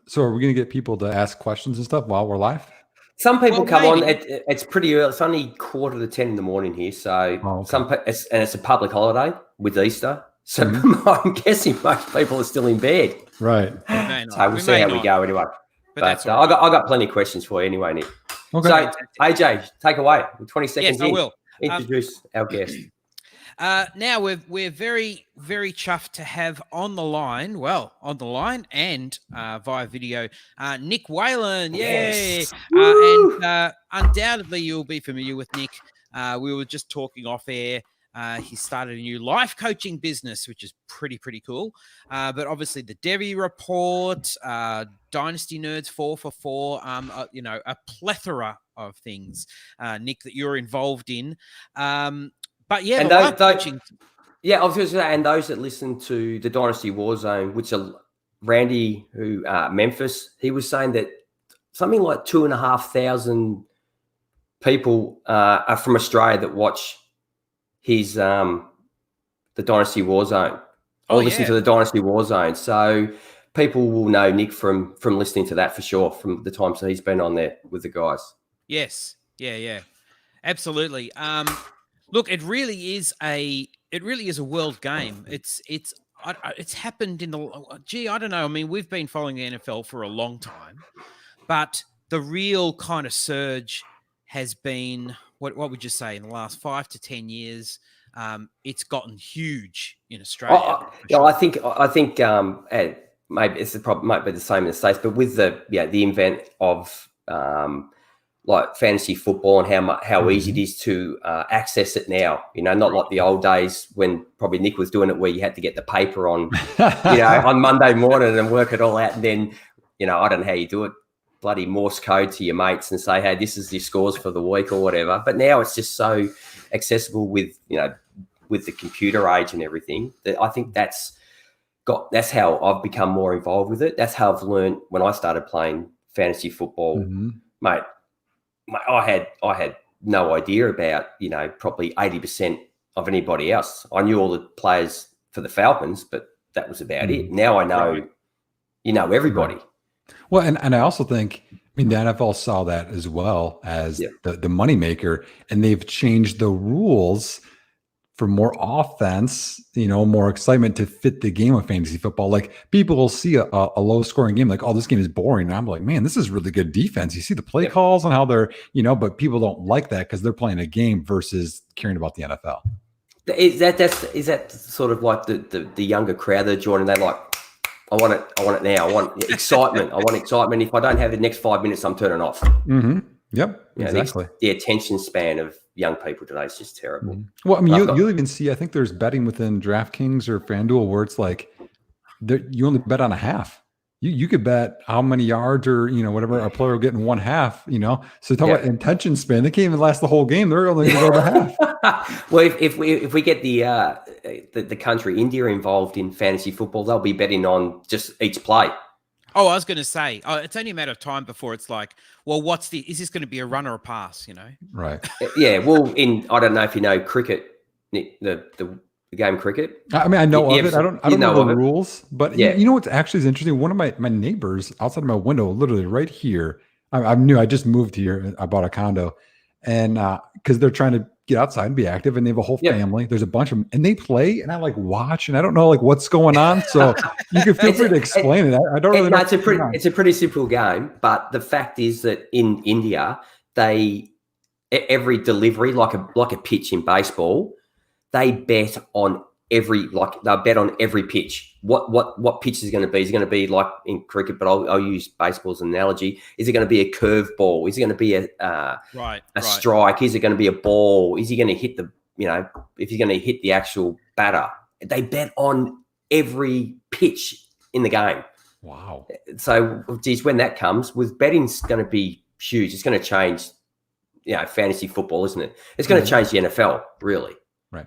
So are we going to get people to ask questions and stuff while we're live? Some people come on. It's pretty early. It's only 9:45 in the morning here, so it's a public holiday with Easter. So I'm guessing most people are still in bed. Right. So we'll see how we go anyway. But I got plenty of questions for you anyway, Nick. Okay. So AJ, take away. 20 seconds in. I will. Introduce our guest. Now we're very, very chuffed to have on the line and via video, Nick Whalen. Yay! Yes. And undoubtedly you'll be familiar with Nick. We were just talking off air. He started a new life coaching business, which is pretty cool. But obviously the Devi Report, Dynasty Nerds 4 for 4, a plethora of things, Nick, that you're involved in. But yeah, and I was going to say, and those that listen to the Dynasty War Zone, which are Randy, who Memphis, he was saying that something like 2,500 people are from Australia that watch his the Dynasty War Zone, or listen to the Dynasty War Zone. So people will know Nick from listening to that for sure, from the times that he's been on there with the guys. Yes, yeah, absolutely. Look, it really is a world game. It's happened in I don't know. I mean, we've been following the NFL for a long time, but the real kind of surge has been, what would you say, in the last 5 to 10 years? It's gotten huge in Australia. I think maybe it's might be the same in the States, but with the invent of like fantasy football and how easy it is to access it now, not like the old days when probably Nick was doing it, where you had to get the paper on, on Monday morning and work it all out. And then, I don't know how you do it, bloody Morse code to your mates and say, hey, this is your scores for the week or whatever. But now it's just so accessible with the computer age and everything, that I think that's how I've become more involved with it. That's how I've learned when I started playing fantasy football, mate. I had no idea about, probably 80% of anybody else. I knew all the players for the Falcons, but that was about it. Now I know, everybody. Well, and I also think, the NFL saw that as well as the moneymaker, and they've changed the rules for more offense, more excitement to fit the game of fantasy football. Like, people will see a low scoring game, like, oh, this game is boring. And I'm like, man, this is really good defense. You see the play calls and how they're, but people don't like that because they're playing a game versus caring about the NFL. Is that sort of like the younger crowd that are joining? They're like, I want it now. I want excitement. I want excitement. If I don't have the next 5 minutes, I'm turning off. Mm-hmm. Yep, exactly. The attention span of young people today is just terrible. Well, you'll even see, I think there's betting within DraftKings or FanDuel where it's like you only bet on a half. You could bet how many yards or whatever a player will get in one half. So talk about attention span. They can't even last the whole game. They're only going to go to half. Well, if we get the country India involved in fantasy football, they'll be betting on just each play. Oh, I was going to say, it's only a matter of time before it's like, well, is this going to be a run or a pass, Right. Yeah, well, I don't know if you know cricket, Nick, the game cricket. I know of it. I don't know the rules, but you know what's actually is interesting? One of my neighbors outside of my window, literally right here, I just moved here. I bought a condo, and because they're trying to get outside and be active, and they have a whole family. There's a bunch of them, and they play, and I watch, and I don't know what's going on. So you can feel free to explain it. I don't really know. It's a pretty simple game, but the fact is that in India, every delivery, like a pitch in baseball, they bet on they'll bet on every pitch. What pitch is going to be? Is it going to be like in cricket? But I'll use baseball as an analogy. Is it going to be a curve ball? Is it going to be a strike? Is it going to be a ball? Is he going to hit if he's going to hit the actual batter? They bet on every pitch in the game. Wow. So, geez, when that comes, with betting's going to be huge. It's going to change, fantasy football, isn't it? It's going to change the NFL, really. Right.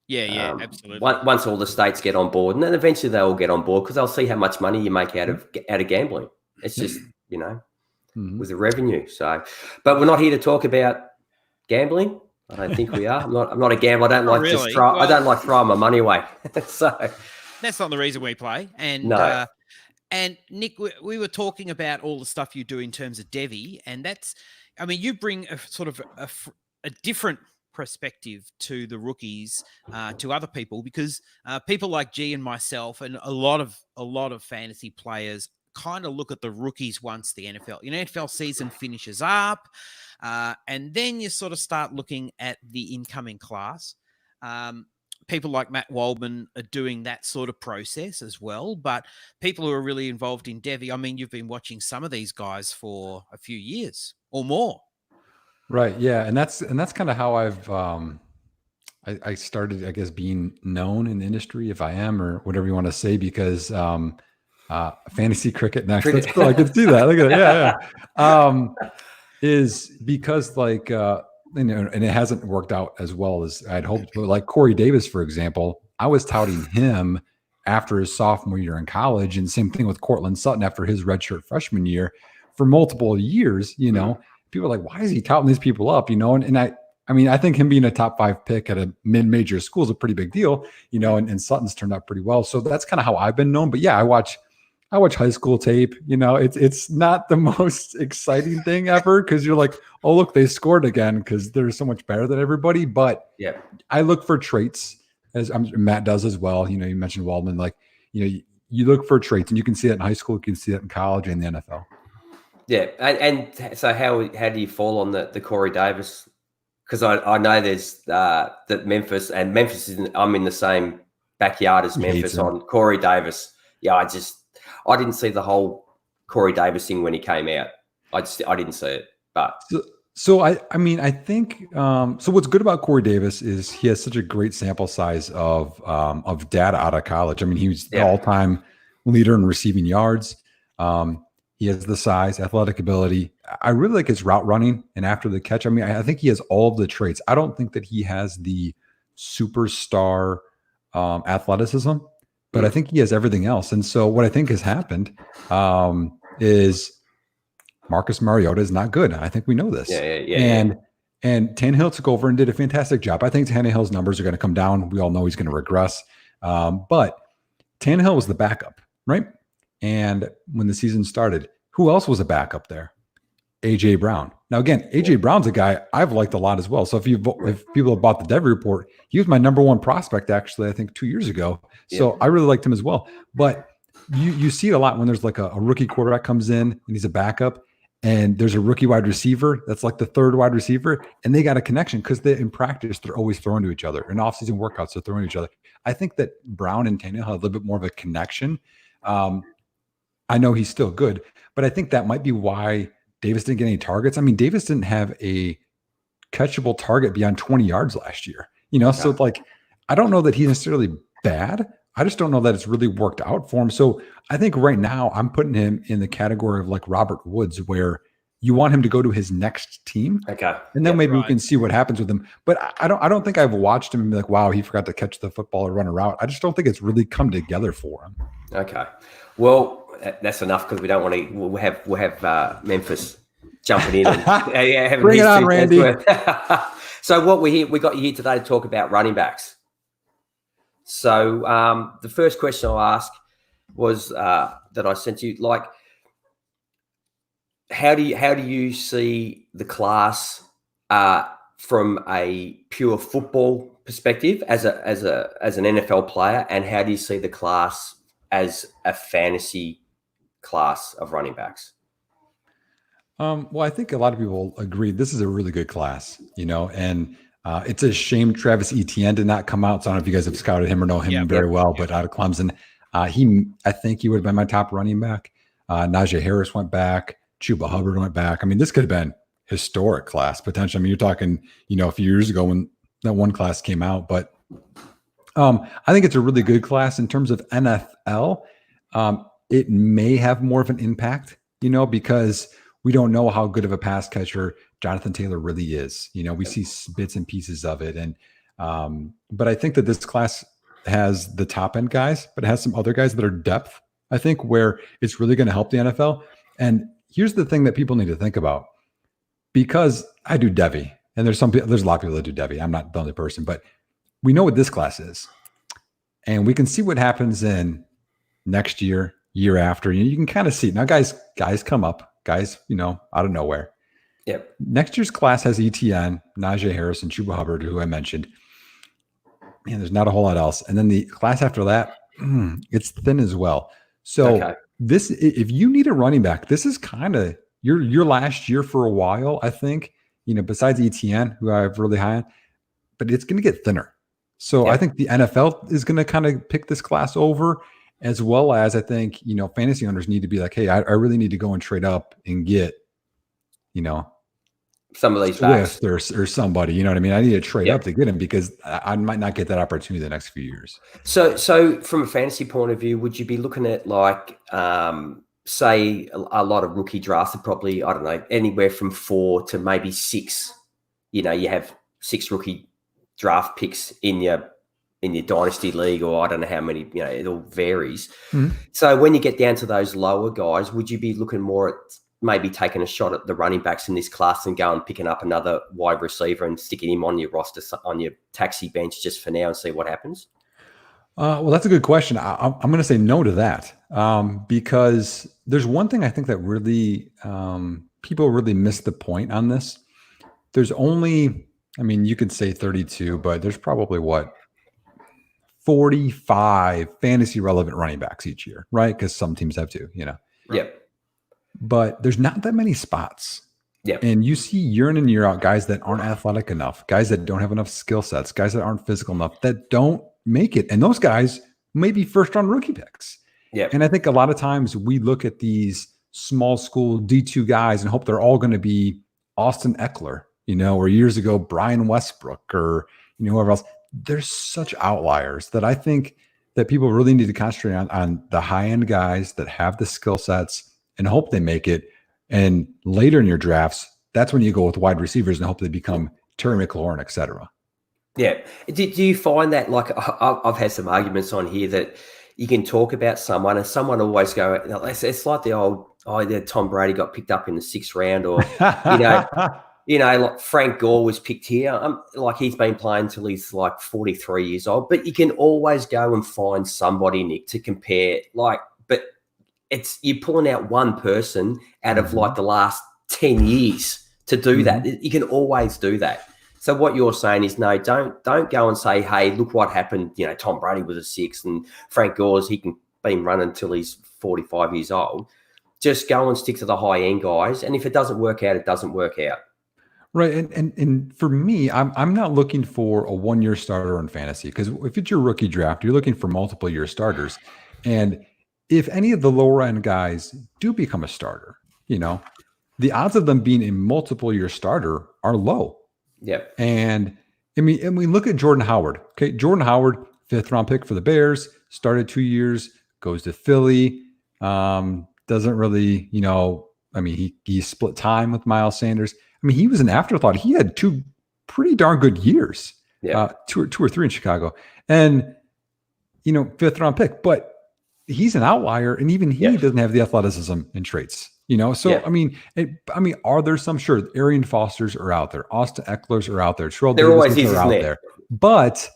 Yeah, absolutely. Once all the states get on board, and then eventually they will get on board because they'll see how much money you make out of gambling. It's just with the revenue. So, but we're not here to talk about gambling. I don't think we are. I'm not a gambler. I don't like really. I don't like throwing my money away. So that's not the reason we play. And no. And Nick, we were talking about all the stuff you do in terms of Devi, and that's, I mean, you bring a sort of a different perspective to the rookies, to other people, because people like G and myself and a lot of fantasy players kind of look at the rookies once the NFL season finishes up, and then you sort of start looking at the incoming class. People like Matt Waldman are doing that sort of process as well. But people who are really involved in Devi, I mean, you've been watching some of these guys for a few years or more. Right. Yeah. And that's kind of how I've, I started, I guess, being known in the industry, if I am, or whatever you want to say, because fantasy cricket next. Cricket. That's cool. I can see that. Look at it. Yeah. Is because like, and it hasn't worked out as well as I'd hoped. But like Corey Davis, for example, I was touting him after his sophomore year in college, and same thing with Cortland Sutton after his redshirt freshman year for multiple years. You know, people are like, why is he touting these people up? You know, and I mean, I think him being a top 5 pick at a mid-major school is a pretty big deal. You know, and Sutton's turned out pretty well. So that's kind of how I've been known. But yeah, I watch high school tape. You know, it's not the most exciting thing ever because you're like, oh, look, they scored again because they're so much better than everybody. But yeah, I look for traits, as Matt does as well. You know, you mentioned Waldman. Like, you know, you look for traits, and you can see it in high school, you can see it in college and the NFL. Yeah, and so how do you fall on the Corey Davis? Because I know there's that Memphis is I'm in the same backyard as Memphis on Corey Davis. Yeah, I didn't see the whole Corey Davis thing when he came out. I didn't see it. But so I mean, I think so what's good about Corey Davis is he has such a great sample size of data out of college. I mean, he was the all-time leader in receiving yards. He has the size, athletic ability. I really like his route running and after the catch. I mean, I think he has all of the traits. I don't think that he has the superstar athleticism, but I think he has everything else. And so what I think has happened is Marcus Mariota is not good. I think we know this. And Tannehill took over and did a fantastic job. I think Tannehill's numbers are going to come down. We all know he's going to regress. But Tannehill was the backup, right? And when the season started, who else was a backup there? A.J. Brown. Now, again, A.J. Brown's a guy I've liked a lot as well. So if people have bought the Dev Report, he was my number 1 prospect, actually, I think 2 years ago. So I really liked him as well. But you see it a lot when there's like a rookie quarterback comes in and he's a backup, and there's a rookie wide receiver that's like the 3rd wide receiver, and they got a connection because in practice, they're always throwing to each other. In off-season workouts, they're throwing to each other. I think that Brown and Tannehill have a little bit more of a connection. I know he's still good, but I think that might be why Davis didn't get any targets. I mean, Davis didn't have a catchable target beyond 20 yards last year, you know? So like, I don't know that he's necessarily bad. I just don't know that it's really worked out for him. So I think right now I'm putting him in the category of like Robert Woods, where you want him to go to his next team. Okay. And then maybe we can see what happens with him. But I don't think I've watched him and be like, wow, he forgot to catch the football or run a route. I just don't think it's really come together for him. Okay. Well, that's enough because we don't want to. We'll have Memphis jumping in. And, bring it on, Randy. So what we got you here today to talk about running backs. So the first question I'll ask was that I sent you, like, how do you see the class from a pure football perspective as an NFL player, and how do you see the class as a fantasy class of running backs? Well, I think a lot of people agree this is a really good class, you know, and it's a shame Travis Etienne did not come out. So I don't know if you guys have scouted him or know him very well, but out of Clemson, I think he would have been my top running back. Najee Harris went back. Chuba Hubbard went back. I mean, this could have been historic class potential. I mean, you're talking, you know, a few years ago when that one class came out, but I think it's a really good class in terms of NFL. It may have more of an impact, you know, because we don't know how good of a pass catcher Jonathan Taylor really is. You know, we see bits and pieces of it. And, but I think that this class has the top end guys, but it has some other guys that are depth, I think, where it's really going to help the NFL. And here's the thing that people need to think about, because I do Devi, and there's a lot of people that do Devi. I'm not the only person, but we know what this class is, and we can see what happens in next year year after. You can kind of see now, guys come up, guys, out of nowhere. Yep. Next year's class has ETN, Najee Harris, and Chuba Hubbard, who I mentioned. Man, there's not a whole lot else. And then the class after that, it's thin as well. So this, if you need a running back, this is kind of your last year for a while, I think, besides ETN, who I have really high on, but it's going to get thinner. So I think the NFL is going to kind of pick this class over, as well as I think, fantasy owners need to be like, hey, I really need to go and trade up and get, some of these backs or somebody, you know what I mean? I need to trade up to get him because I might not get that opportunity the next few years. So from a fantasy point of view, would you be looking at like, say a lot of rookie drafts are probably, I don't know, anywhere from 4 to maybe 6, you have 6 rookie draft picks in your dynasty league, or I don't know how many, it all varies. Mm-hmm. So when you get down to those lower guys, would you be looking more at maybe taking a shot at the running backs in this class and go and picking up another wide receiver and sticking him on your roster, on your taxi bench just for now and see what happens? Well, that's a good question. I'm going to say no to that because there's one thing I think that really people really miss the point on this. There's only, you could say 32, but there's probably 45 fantasy relevant running backs each year, right? Because some teams have 2, Yep. But there's not that many spots. Yeah. And you see year in and year out guys that aren't athletic enough, guys that don't have enough skill sets, guys that aren't physical enough, that don't make it. And those guys may be first round rookie picks. Yeah. And I think a lot of times we look at these small school D2 guys and hope they're all going to be Austin Eckler, or years ago, Brian Westbrook or, whoever else. There's such outliers that I think that people really need to concentrate on the high end guys that have the skill sets and hope they make it. And later in your drafts, that's when you go with wide receivers and hope they become Terry McLaurin, et cetera. Yeah. Do you find that, like, I've had some arguments on here that you can talk about someone and someone always go, it's like the old, Tom Brady got picked up in the 6th round, or, like Frank Gore was picked here. Like he's been playing till he's like 43 years old, but you can always go and find somebody, Nick, to compare, but it's you're pulling out one person out of like the last 10 years to do that. You can always do that. So what you're saying is, no, don't go and say, hey, look what happened. Tom Brady was a 6 and Frank Gore's, he can been running till he's 45 years old. Just go and stick to the high end guys. And if it doesn't work out, it doesn't work out. Right. And for me, I'm not looking for a 1-year starter in fantasy, because if it's your rookie draft, you're looking for multiple year starters. And if any of the lower end guys do become a starter, the odds of them being a multiple year starter are low. Yeah. And we look at Jordan Howard. Okay. Jordan Howard, 5th round pick for the Bears, started 2 years, goes to Philly. Doesn't really, he split time with Miles Sanders. He was an afterthought. He had 2 pretty darn good years. Yeah. 2 or 3 in Chicago. And, 5th round pick, but he's an outlier, and even he doesn't have the athleticism and traits, So, are there some? Sure. Arian Fosters are out there. Austin Ecklers are out there. Terrell Davis are out there. But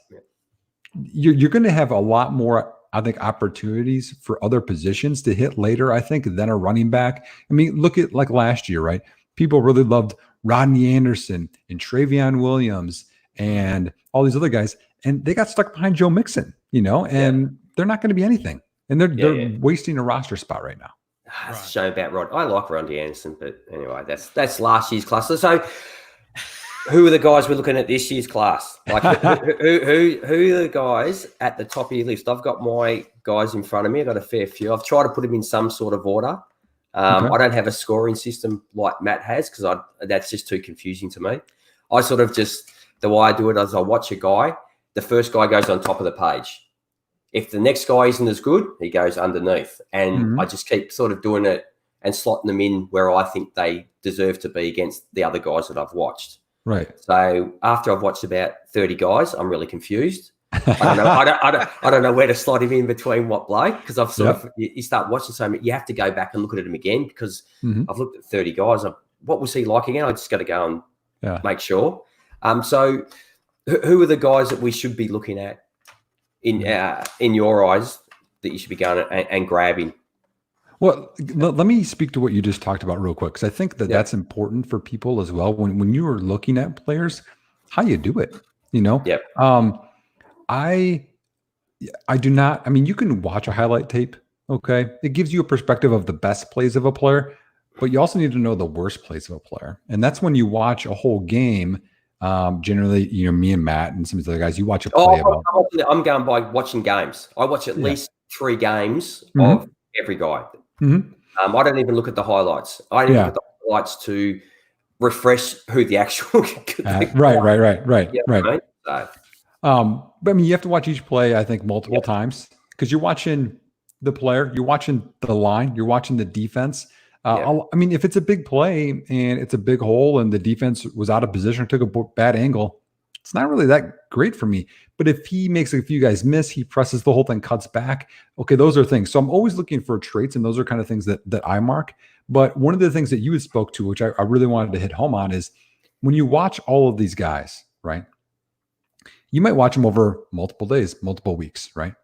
you're going to have a lot more, I think, opportunities for other positions to hit later, I think, than a running back. Look at like last year, right? People really loved Rodney Anderson and Travion Williams and all these other guys, and they got stuck behind Joe Mixon, and they're not going to be anything. And they're wasting a roster spot right now. That's a shame about Rod. I like Rodney Anderson, but anyway, that's last year's class. So who are the guys we're looking at this year's class? Like who are the guys at the top of your list? I've got my guys in front of me. I've got a fair few. I've tried to put them in some sort of order. I don't have a scoring system like Matt has, because that's just too confusing to me. I sort of just, the way I do it is I watch a guy. The first guy goes on top of the page. If the next guy isn't as good, he goes underneath. And I just keep sort of doing it and slotting them in where I think they deserve to be against the other guys that I've watched. Right. So after I've watched about 30 guys, I'm really confused. I don't know where to slot him in between what bloke, because I've sort of, you start watching so much, you have to go back and look at him again, because I've looked at 30 guys. What was he like again? I just got to go and make sure. So who are the guys that we should be looking at in your eyes that you should be going and grabbing? Well, let me speak to what you just talked about real quick, because I think that that's important for people as well. When you are looking at players, how you do it, Yep. I do not. I mean, you can watch a highlight tape. Okay, it gives you a perspective of the best plays of a player, but you also need to know the worst plays of a player, and that's when you watch a whole game. Generally, me and Matt and some of the other guys, you watch a play about. I'm going by watching games. I watch at least 3 games Mm-hmm. of every guy. Mm-hmm. I don't even look at the highlights. I don't even look at the highlights to refresh who the actual right. Yeah, Right. So, but I mean, you have to watch each play, I think, multiple times, because you're watching the player, you're watching the line, you're watching the defense. I mean, if it's a big play and it's a big hole and the defense was out of position or took a bad angle, it's not really that great for me. But if he makes a few guys miss, he presses the whole thing, cuts back. Okay, those are things. So I'm always looking for traits, and those are kind of things that I mark. But one of the things that you had spoke to, which I really wanted to hit home on, is when you watch all of these guys, right? You might watch them over multiple days, multiple weeks, right?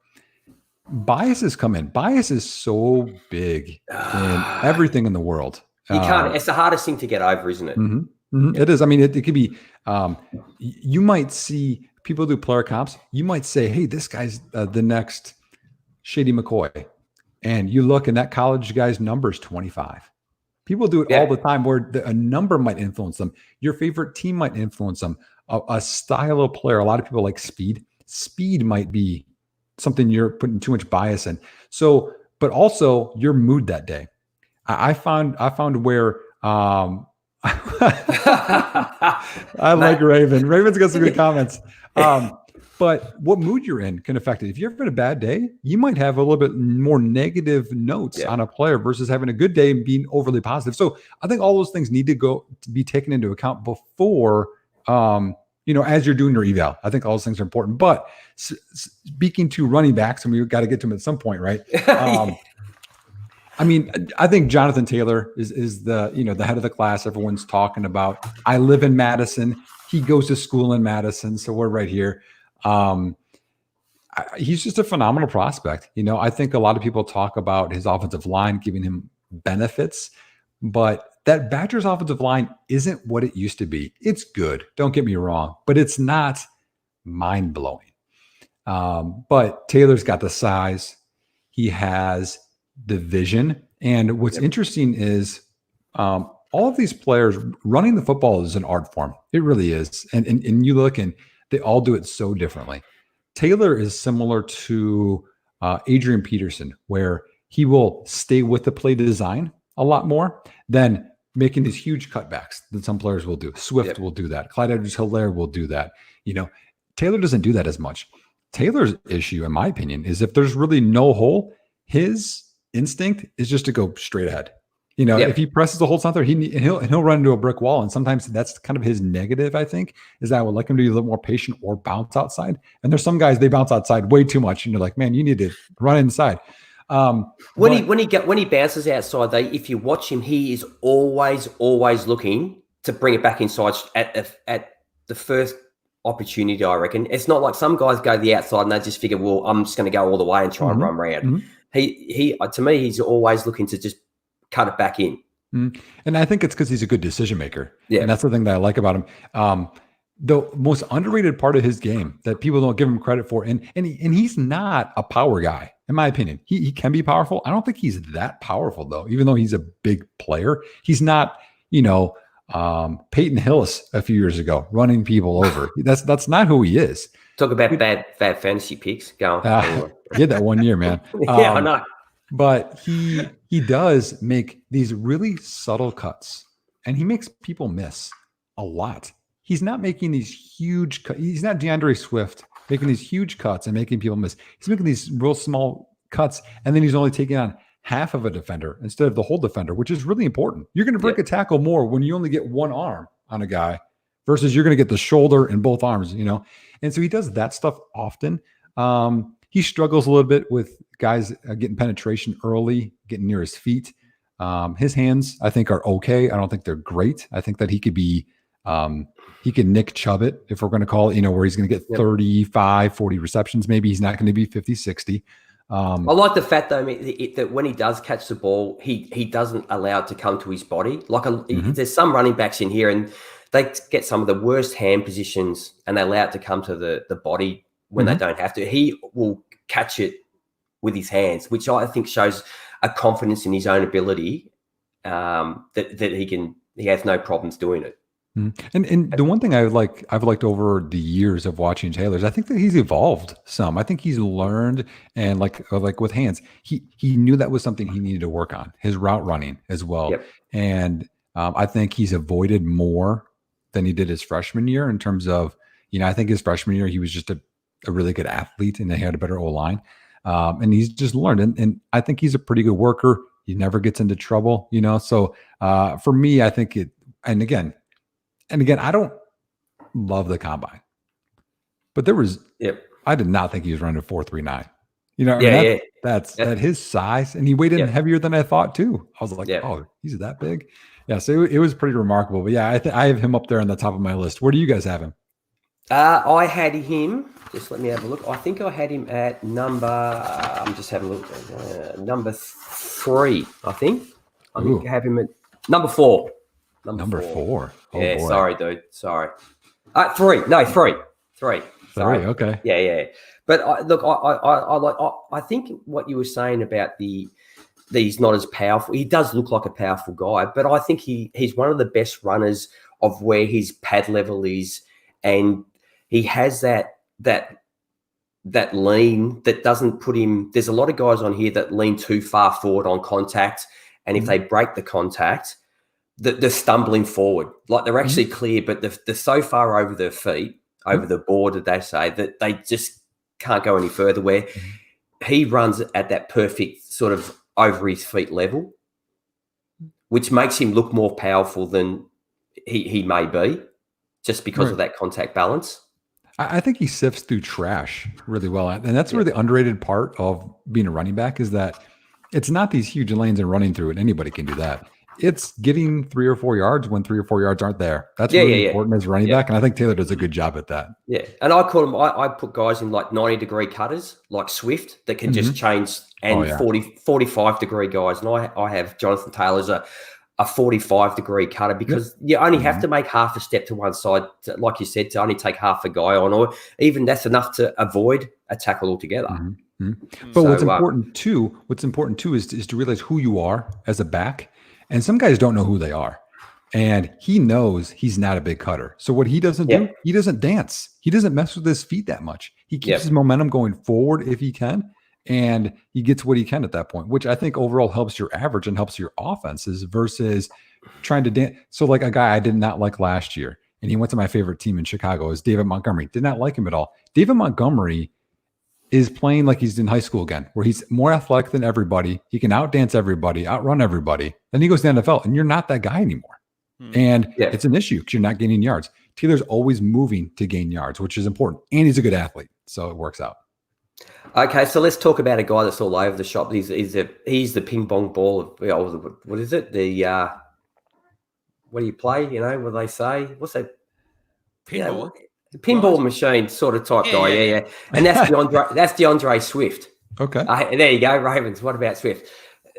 Biases come in. Bias is so big in everything in the world. You can't. It's the hardest thing to get over, isn't it? Mm-hmm, mm-hmm. It is. I mean, it could be. You might see people do player comps. You might say, "Hey, this guy's the next Shady McCoy," and you look, and that college guy's number is 25. People do it all the time, where a number might influence them. Your favorite team might influence them. A style of player. A lot of people like speed. Speed might be something you're putting too much bias in. So, but also your mood that day. I found where I like Raven. Raven's got some good comments. But what mood you're in can affect it. If you're having a bad day, you might have a little bit more negative notes on a player versus having a good day and being overly positive. So I think all those things need to be taken into account before, as you're doing your eval. I think all those things are important. But speaking to running backs, and we've got to get to them at some point, right? I mean, I think Jonathan Taylor is the head of the class. Everyone's talking about. I live in Madison. He goes to school in Madison, so we're right here. He's just a phenomenal prospect. I think a lot of people talk about his offensive line giving him benefits, but that Badgers offensive line isn't what it used to be. It's good. Don't get me wrong, but it's not mind-blowing. But Taylor's got the size. He has the vision. And what's interesting is all of these players running the football is an art form. It really is. And you look and they all do it so differently. Taylor is similar to Adrian Peterson, where he will stay with the play design a lot more than making these huge cutbacks that some players will do. Swift will do that. Clyde Edwards-Helaire will do that. Taylor doesn't do that as much. Taylor's issue, in my opinion, is if there's really no hole, his instinct is just to go straight ahead. If he presses the whole center, he'll run into a brick wall. And sometimes that's kind of his negative, I think, is that I would like him to be a little more patient or bounce outside. And there's some guys, they bounce outside way too much. And you're like, man, you need to run inside. When he bounces outside, if you watch him, he is always looking to bring it back inside at the first opportunity, I reckon. It's not like some guys go to the outside and they just figure, well, I'm just going to go all the way and try and run around. Mm-hmm. He to me, he's always looking to just cut it back in. Mm-hmm. And I think it's because he's a good decision maker. Yeah. And that's the thing that I like about him. The most underrated part of his game that people don't give him credit for, and he's not a power guy, in my opinion. He can be powerful. I don't think he's that powerful, though, even though he's a big player. He's not, Peyton Hillis a few years ago running people over. That's not who he is. Talk about bad fantasy picks. Go on. He had that one year, man. Yeah, I know. But he does make these really subtle cuts, and he makes people miss a lot. He's not making these huge cuts. He's not DeAndre Swift making these huge cuts and making people miss. He's making these real small cuts, and then he's only taking on half of a defender instead of the whole defender, which is really important. You're going to break a tackle more when you only get one arm on a guy versus you're going to get the shoulder and both arms, And so he does that stuff often. He struggles a little bit with guys getting penetration early, getting near his feet. His hands, I think, are okay. I don't think they're great. I think that he could be he can Nick Chubb it, if we're going to call it, where he's going to get 35, 40 receptions. Maybe he's not going to be 50, 60. I like the fact, though, I mean, that when he does catch the ball, he doesn't allow it to come to his body. Like there's some running backs in here, and they get some of the worst hand positions, and they allow it to come to the body when they don't have to. He will catch it with his hands, which I think shows a confidence in his own ability, that he has no problems doing it. And the one thing I've liked over the years of watching Taylor is I think that he's evolved some. I think he's learned, and like with hands, he knew that was something he needed to work on, his route running as well. Yep. And I think he's avoided more than he did his freshman year in terms of, I think his freshman year he was just a really good athlete and they had a better O-line. And he's just learned, and I think he's a pretty good worker. He never gets into trouble, So for me, I think and again, I don't love the combine, but I did not think he was running a 4.39. That's at his size, and he weighed in heavier than I thought too. I was like, oh, he's that big. Yeah, so it was pretty remarkable. But yeah, I have him up there on the top of my list. Where do you guys have him? I had him. Just let me have a look. I think I had him at number. I'm just having a look. Number 3. I think I have him at number 4. Number 4. Oh, yeah, boy. Sorry, dude. Sorry. 3. No, 3. 3. Sorry. 3. Okay. Yeah. But I think what you were saying about he's not as powerful. He does look like a powerful guy, but I think he's one of the best runners of where his pad level is, and he has that lean that doesn't put him. There's a lot of guys on here that lean too far forward on contact, and if they break the contact, they're stumbling forward. Like they're actually clear, but they're so far over their feet, over the board, that they say, that they just can't go any further, where he runs at that perfect sort of over his feet level, which makes him look more powerful than he may be, just because of that contact balance. I think he sifts through trash really well. And that's where the underrated part of being a running back is that it's not these huge lanes and running through it. Anybody can do that. It's getting 3 or 4 yards when 3 or 4 yards aren't there. That's really important as a running back. And I think Taylor does a good job at that. Yeah. And I call him, I put guys in like 90-degree cutters, like Swift, that can just change, and 45-degree guys. And I have Jonathan Taylor's a 45-degree cutter, because you only have to make half a step to one side, like you said, to only take half a guy on, or even that's enough to avoid a tackle altogether. But what's important too is to realize who you are as a back. And some guys don't know who they are. And he knows he's not a big cutter. So what he doesn't do, he doesn't dance. He doesn't mess with his feet that much. He keeps his momentum going forward if he can. And he gets what he can at that point, which I think overall helps your average and helps your offenses versus trying to dance. So like a guy I did not like last year, and he went to my favorite team in Chicago, is David Montgomery. Did not like him at all. David Montgomery is playing like he's in high school again, where he's more athletic than everybody. He can outdance everybody, outrun everybody. Then he goes to the NFL, and you're not that guy anymore. And it's an issue because you're not gaining yards. Taylor's always moving to gain yards, which is important. And he's a good athlete, so it works out. Okay, so let's talk about a guy that's all over the shop. He's the ping pong ball of, what is it? What do you play? What they say? What's that? Pinball. The pinball machine sort of type guy, yeah. And that's DeAndre Swift. Okay. There you go, Ravens. What about Swift?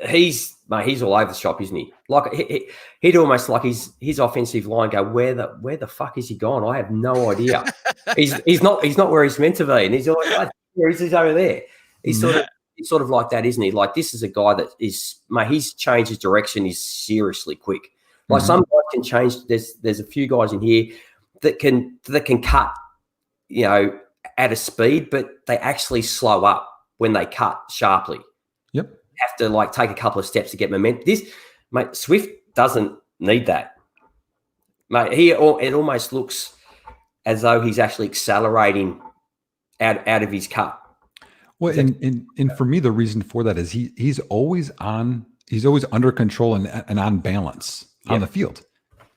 He's all over the shop, isn't he? Like he'd almost like his offensive line go, where the fuck is he gone? I have no idea. he's not where he's meant to be, and he's always like, he's over there. He's sort of like that, isn't he? Like this is a guy that is, his change his direction is seriously quick. Like some guys can change. There's a few guys in here that can cut, at a speed, but they actually slow up when they cut sharply. Yep. Have to take a couple of steps to get momentum. Swift doesn't need that. Mate, it almost looks as though he's actually accelerating out of his cut. Well, and for me, the reason for that is he's always under control and on balance on the field.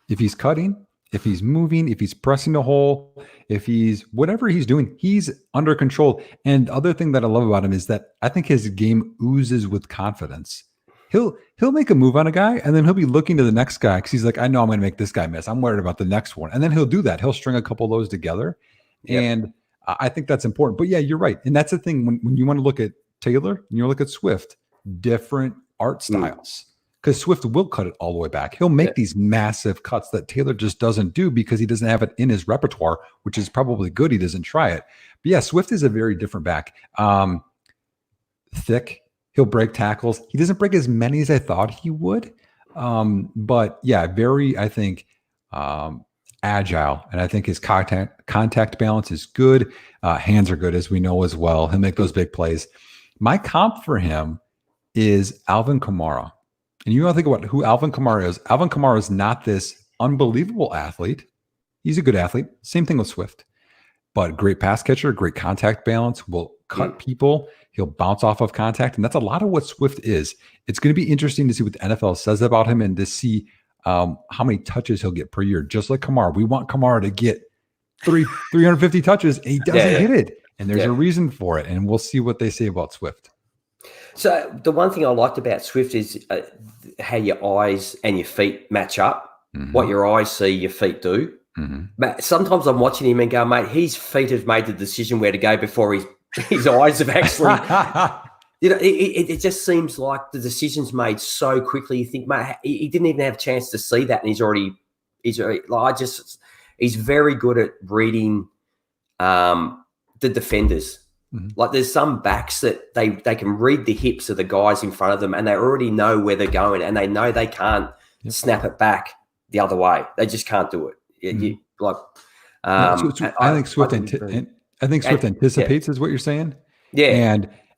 If he's cutting, if he's moving, if he's pressing the hole, if he's whatever he's doing, he's under control. And the other thing that I love about him is that I think his game oozes with confidence. He'll make a move on a guy, and then he'll be looking to the next guy because he's like, I know I'm going to make this guy miss. I'm worried about the next one. And then he'll do that. He'll string a couple of those together. And I think that's important. But yeah, you're right. And that's the thing when you want to look at Taylor and you look at Swift, different art styles. Because Swift will cut it all the way back. He'll make these massive cuts that Taylor just doesn't do because he doesn't have it in his repertoire, which is probably good. He doesn't try it. But yeah, Swift is a very different back. Thick. He'll break tackles. He doesn't break as many as I thought he would. But yeah, very, I think, agile. And I think his contact balance is good. Hands are good, as we know as well. He'll make those big plays. My comp for him is Alvin Kamara. And you want to think about who Alvin Kamara is. Alvin Kamara is not this unbelievable athlete. He's a good athlete. Same thing with Swift. But great pass catcher, great contact balance, will cut people. He'll bounce off of contact. And that's a lot of what Swift is. It's going to be interesting to see what the NFL says about him and to see how many touches he'll get per year. Just like Kamara. We want Kamara to get 350 touches, and he doesn't get it. And there's a reason for it. And we'll see what they say about Swift. So the one thing I liked about Swift is how your eyes and your feet match up. What your eyes see, your feet do. But sometimes I'm watching him and go, mate, his feet have made the decision where to go before his eyes have actually. It just seems like the decision's made so quickly. You think, mate, he didn't even have a chance to see that, and he's very good at reading the defenders. Like there's some backs that they can read the hips of the guys in front of them, and they already know where they're going, and they know they can't snap it back the other way. They just can't do it. I think Swift anticipates is what you're saying. Yeah.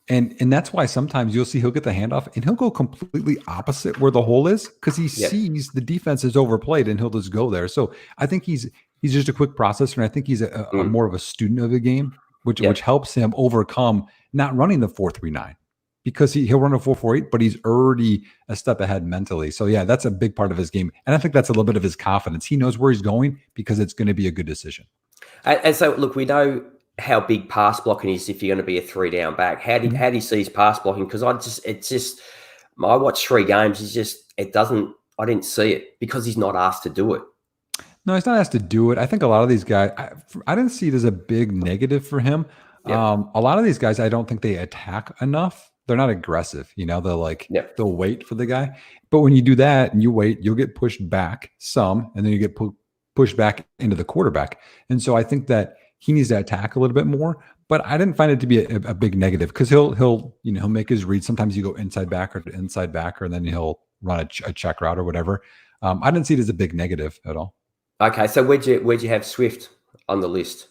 And that's why sometimes you'll see he'll get the handoff and he'll go completely opposite where the hole is because he sees the defense is overplayed and he'll just go there. So I think he's just a quick processor, and I think he's a more of a student of the game, which helps him overcome not running the 4.39 because he'll run a 4.48, but he's already a step ahead mentally. So yeah, that's a big part of his game. And I think that's a little bit of his confidence. He knows where he's going because it's going to be a good decision. And so look, we know how big pass blocking is if you're going to be a 3-down back. How do you see his pass blocking? Because I watched 3 games. I didn't see it because he's not asked to do it. No, he's not asked to do it. I think a lot of these guys, I didn't see it as a big negative for him. A lot of these guys, I don't think they attack enough. They're not aggressive. They'll wait for the guy. But when you do that and you wait, you'll get pushed back some, and then you get pushed back into the quarterback. And so I think that he needs to attack a little bit more. But I didn't find it to be a big negative because he'll make his read. Sometimes you go inside backer to inside backer, and then he'll run a check route or whatever. I didn't see it as a big negative at all. Okay, so where'd you have Swift on the list?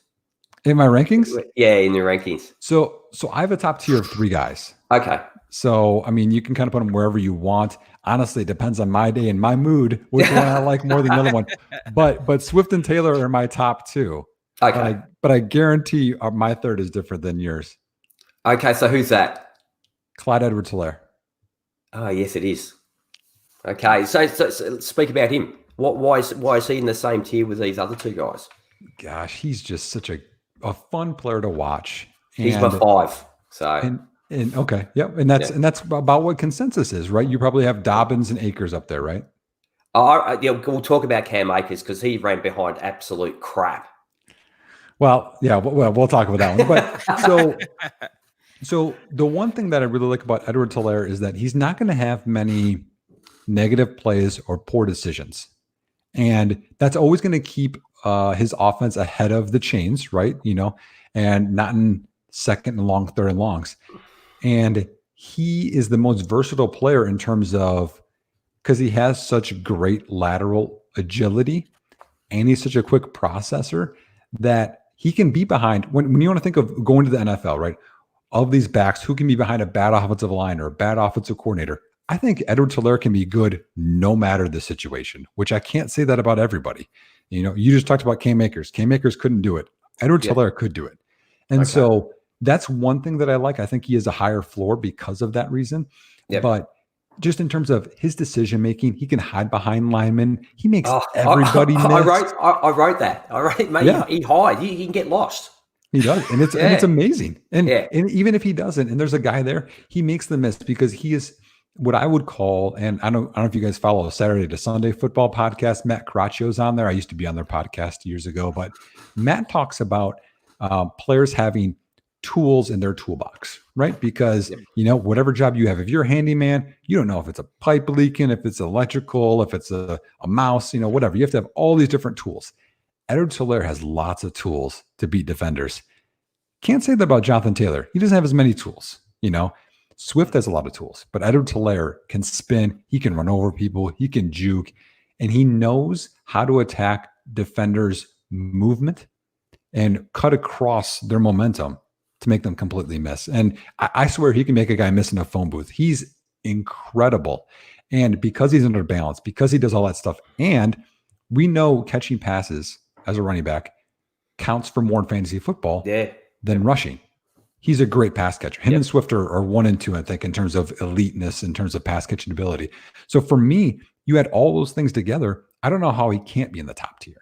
In my rankings? Yeah, in your rankings. So I have a top tier of 3 guys. Okay. So, I mean, you can kind of put them wherever you want. Honestly, it depends on my day and my mood, which one I like more than the other one. But Swift and Taylor are my top 2. Okay. But I guarantee my third is different than yours. Okay, so who's that? Clyde Edwards-Helaire. Oh, yes, it is. Okay, so speak about him. Why is he in the same tier with these other 2 guys? Gosh, he's just such a fun player to watch. He's my 5. So and okay, yep, and that's about what consensus is, right? You probably have Dobbins and Akers up there, right? We'll talk about Cam Akers because he ran behind absolute crap. Well, yeah, we'll talk about that one. But so the one thing that I really like about Edwards-Helaire is that he's not going to have many negative plays or poor decisions. And that's always going to keep his offense ahead of the chains, right? And not in second and long, third and longs. And he is the most versatile player in terms of because he has such great lateral agility and he's such a quick processor that he can be behind when you want to think of going to the NFL, right? Of these backs, who can be behind a bad offensive line or a bad offensive coordinator? I think Edwards-Helaire can be good no matter the situation, which I can't say that about everybody. You just talked about Cam Akers. Cam Akers couldn't do it. Edwards-Helaire could do it. And so that's one thing that I like. I think he has a higher floor because of that reason. Yep. But just in terms of his decision making, he can hide behind linemen. He makes everybody miss. I wrote that. All right, mate. Yeah. He hide. He can get lost. He does, and it's amazing. And even if he doesn't, and there's a guy there, he makes the miss because he is what I would call, and I don't know if you guys follow Saturday to Sunday football podcast. Matt Caracci's on there. I used to be on their podcast years ago, but Matt talks about players having tools in their toolbox, right? Because, whatever job you have, if you're a handyman, you don't know if it's a pipe leaking, if it's electrical, if it's a mouse, whatever. You have to have all these different tools. Edwards-Helaire has lots of tools to beat defenders. Can't say that about Jonathan Taylor. He doesn't have as many tools, Swift has a lot of tools, but Edwards-Helaire can spin. He can run over people. He can juke, and he knows how to attack defenders' movement and cut across their momentum to make them completely miss. And I swear he can make a guy miss in a phone booth. He's incredible. And because he's under balance, because he does all that stuff, and we know catching passes as a running back counts for more in fantasy football than rushing. He's a great pass catcher. Him and Swift are 1 and 2, I think, in terms of eliteness, in terms of pass catching ability. So for me, you add all those things together, I don't know how he can't be in the top tier.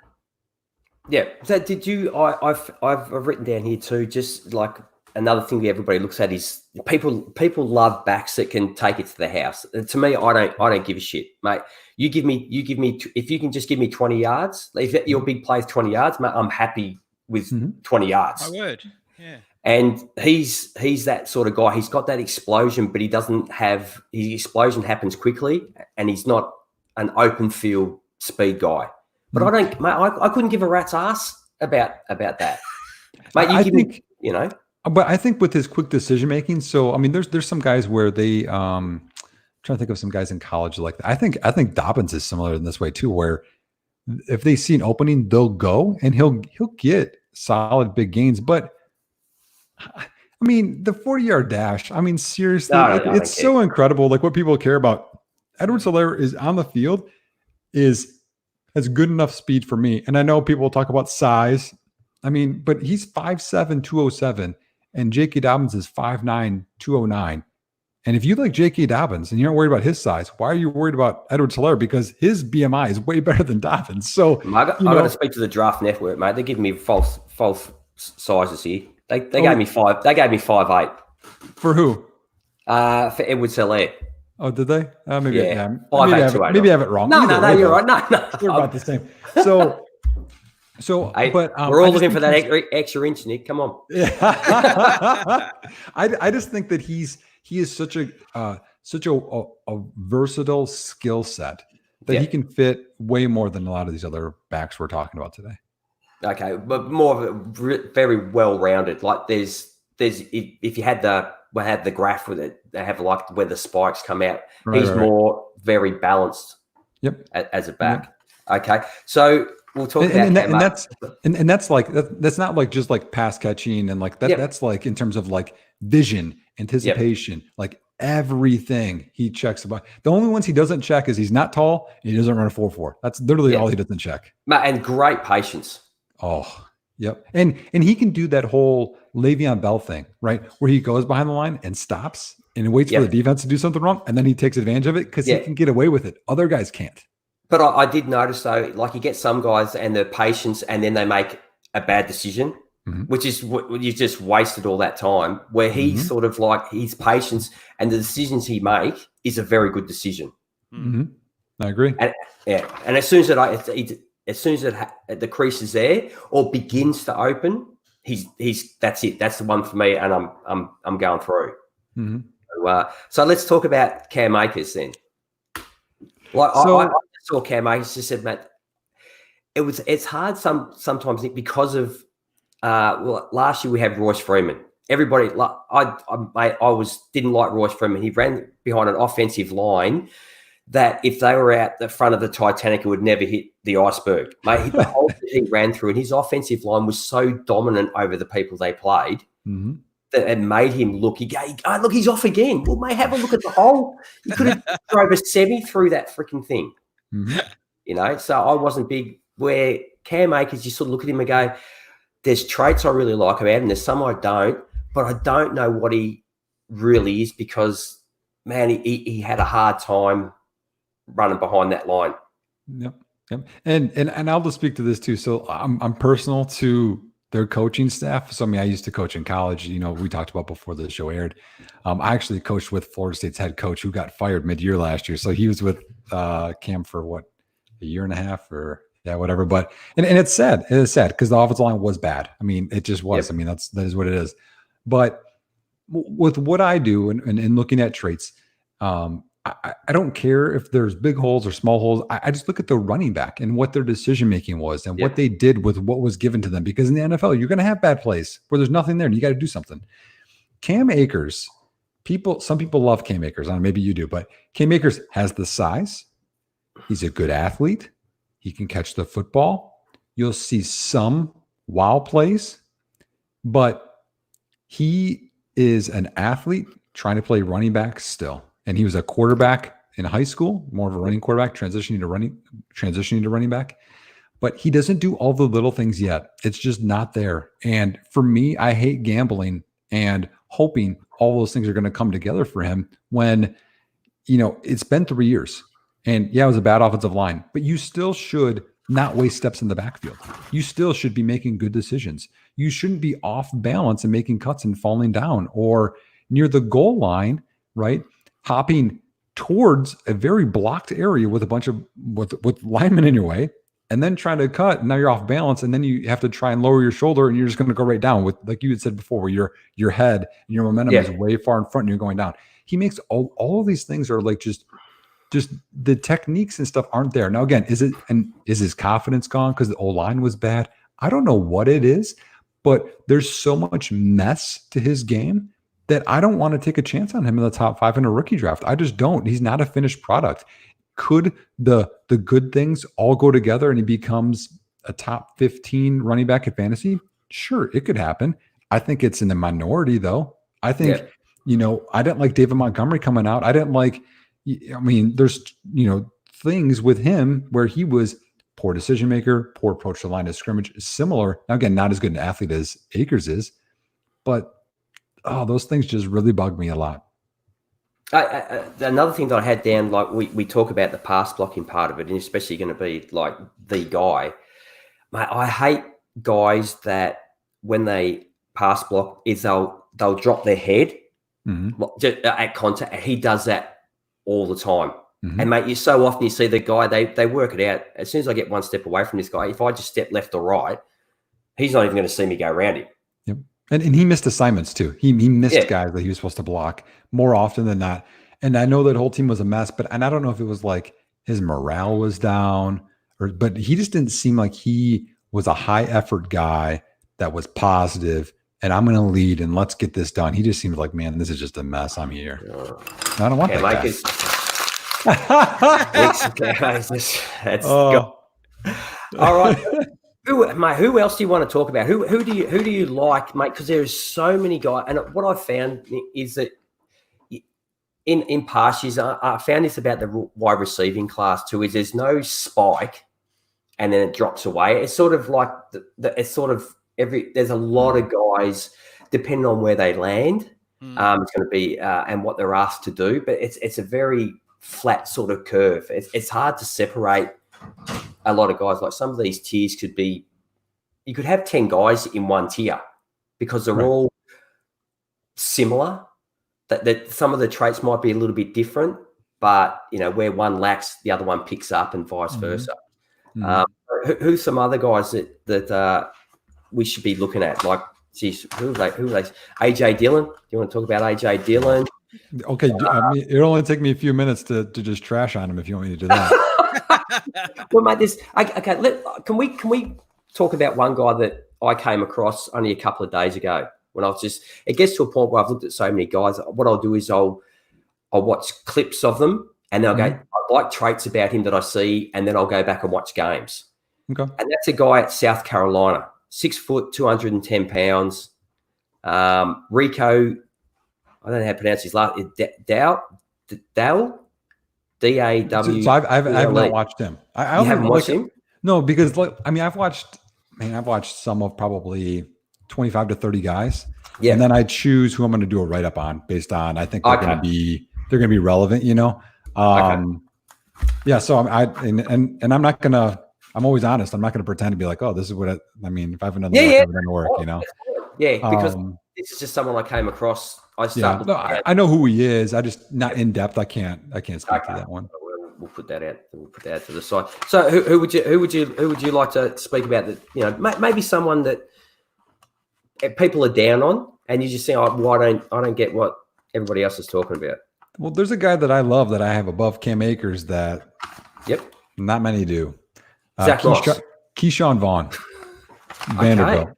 Yeah. So did you? I've written down here too. Just like another thing that everybody looks at is people love backs that can take it to the house. And to me, I don't give a shit, mate. You give me if you can just give me 20 yards. If your big play is 20 yards, mate, I'm happy with 20 yards. My word. Yeah. And he's that sort of guy. He's got that explosion, but he doesn't have his explosion happens quickly, and he's not an open field speed guy. But I don't, mate. I couldn't give a rat's ass about that, mate. You give me, But I think with his quick decision making, so I mean, there's some guys where they trying to think of some guys in college like that. I think Dobbins is similar in this way too, where if they see an opening, they'll go and he'll get solid big gains. But I mean, the 40-yard dash, I mean, seriously, it's so incredible. Like what people care about. Edwards-Helaire is on the field, has good enough speed for me. And I know people will talk about size. I mean, but he's 5'7", 207, and J.K. Dobbins is 5'9", 209. And if you like J.K. Dobbins and you're not worried about his size, why are you worried about Edwards-Helaire? Because his BMI is way better than Dobbins. So I got to speak to the draft network, mate. They're giving me false sizes here. They gave me 5. They gave me 5'8". For who? For Edwards-Helaire. Oh, did they? Maybe I have it wrong. No, you're right. No. They're about the same. So, hey, but we're all looking for that extra inch, Nick. Come on. Yeah. I just think that he is such a versatile skill set that he can fit way more than a lot of these other backs we're talking about today. Okay, but more of a very well-rounded. Like if you had the graph with it, they have like where the spikes come out. He's more very balanced. Yep. As a back. Yep. Okay, so we'll talk that's like that's not like just like pass catching and like that. Yep. That's like in terms of like vision, anticipation, like everything he checks about. The only ones he doesn't check is he's not tall and he doesn't run a 4.4. That's literally all he doesn't check. And great patience. Oh, yep. And he can do that whole Le'Veon Bell thing, right? Where he goes behind the line and stops and waits for the defense to do something wrong. And then he takes advantage of it because he can get away with it. Other guys can't. But I did notice though, like you get some guys and their patience and then they make a bad decision, which is what you've just wasted all that time, where he's sort of like his patience and the decisions he make is a very good decision. I agree. And as soon as the crease is there or begins to open, he's that's it. That's the one for me, and I'm going through. So let's talk about Cam Akers then. Like I saw Cam Akers, just said, Matt, it's hard sometimes because of last year we had Royce Freeman. Everybody, I didn't like Royce Freeman. He ran behind an offensive line that if they were out the front of the Titanic, it would never hit the iceberg. Mate, the whole thing he ran through, and his offensive line was so dominant over the people they played that it made him look. Look, he's off again. Well, mate, have a look at the hole. You could have drove a semi through that freaking thing. So I wasn't big. Where Cam Akers, you sort of look at him and go, there's traits I really like about him. There's some I don't, but I don't know what he really is because, man, he had a hard time running behind that line. Yep. And I'll just speak to this too. So I'm personal to their coaching staff. So I mean, I used to coach in college. We talked about before the show aired. I actually coached with Florida State's head coach who got fired mid-year last year. So he was with Cam for a year and a half or whatever. But and it's sad. It is sad because the offensive line was bad. I mean, it just was. I mean, that is what it is. But with what I do and looking at traits, I don't care if there's big holes or small holes. I just look at the running back and what their decision making was and what they did with what was given to them. Because in the NFL, you're going to have bad plays where there's nothing there and you got to do something. Cam Akers, some people love Cam Akers. I don't know, maybe you do, but Cam Akers has the size. He's a good athlete. He can catch the football. You'll see some wow plays, but he is an athlete trying to play running back still. And he was a quarterback in high school, more of a running quarterback, transitioning to running back. But he doesn't do all the little things yet. It's just not there. And for me, I hate gambling and hoping all those things are going to come together for him when, it's been 3 years. And yeah, it was a bad offensive line, but you still should not waste steps in the backfield. You still should be making good decisions. You shouldn't be off balance and making cuts and falling down or near the goal line, right? Hopping towards a very blocked area with a bunch of with linemen in your way, and then trying to cut. And now you're off balance, and then you have to try and lower your shoulder, and you're just going to go right down with, like you had said before, where your head and your momentum is way far in front, and you're going down. He makes all of these things are like just the techniques and stuff aren't there. Now again, is his confidence gone because the O-line was bad? I don't know what it is, but there's so much mess to his game that I don't want to take a chance on him in the top 5 in a rookie draft. I just don't. He's not a finished product. Could the good things all go together and he becomes a top 15 running back at fantasy? Sure, it could happen. I think it's in the minority though. I think, I didn't like David Montgomery coming out. I didn't like, there's, things with him where he was poor decision maker, poor approach to line of scrimmage, similar. Now again, not as good an athlete as Akers is, but those things just really bug me a lot. Another thing that I had down, like we talk about the pass blocking part of it, and especially going to be like the guy. Mate, I hate guys that when they pass block is they'll drop their head at contact. He does that all the time. And mate, you so often you see the guy, they work it out. As soon as I get one step away from this guy, if I just step left or right, he's not even going to see me go around him. Yep. And he missed assignments too. He missed guys that he was supposed to block more often than not. And I know that whole team was a mess, and I don't know if it was like his morale was down but he just didn't seem like he was a high effort guy that was positive and I'm going to lead and let's get this done. He just seemed like, man, this is just a mess. I'm here. I don't want that guy. All right. Who else do you want to talk about? Who do you like, mate? Because there's so many guys, and what I've found is that in past years, I found this about the wide receiving class too. Is there's no spike, and then it drops away. It's sort of like there's a lot of guys depending on where they land. It's going to be and what they're asked to do, but it's a very flat sort of curve. It's hard to separate a lot of guys. Like some of these tiers could be, you could have 10 guys in one tier because they're all similar. That some of the traits might be a little bit different, but where one lacks, the other one picks up, and vice versa. Who's some other guys that we should be looking at? Like, geez, who are they? AJ Dillon. Do you want to talk about AJ Dillon? Okay, it'll only take me a few minutes to just trash on him if you want me to do that. Well, mate, can we talk about one guy that I came across only a couple of days ago when it gets to a point where I've looked at so many guys. What I'll do is I'll watch clips of them and then I'll go, I like traits about him that I see, and then I'll go back and watch games. Okay. And that's a guy at South Carolina, 6 foot, 210 pounds. Rico, I don't know how to pronounce his last. Dow, D-A-W. So I've not watched him. You haven't watched him? No, because I've watched some of probably 25 to 30 guys. Yeah. And then I choose who I'm going to do a write up on based on I think they're going to be relevant. Yeah. So I'm not going to. I'm always honest. I'm not going to pretend to be like, oh, this is what if I haven't done the work, I've done the work, Yeah, because this is just someone I came across. I know who he is. I just not in depth. I can't speak to that one. We'll put that out. We'll put that out to the side. So who would you like to speak about that? Maybe someone that people are down on, and you just think, oh, I don't get what everybody else is talking about. Well, there's a guy that I love that I have above Cam Akers that not many do. Zach Moss. Keyshawn Vaughn, Vanderbilt.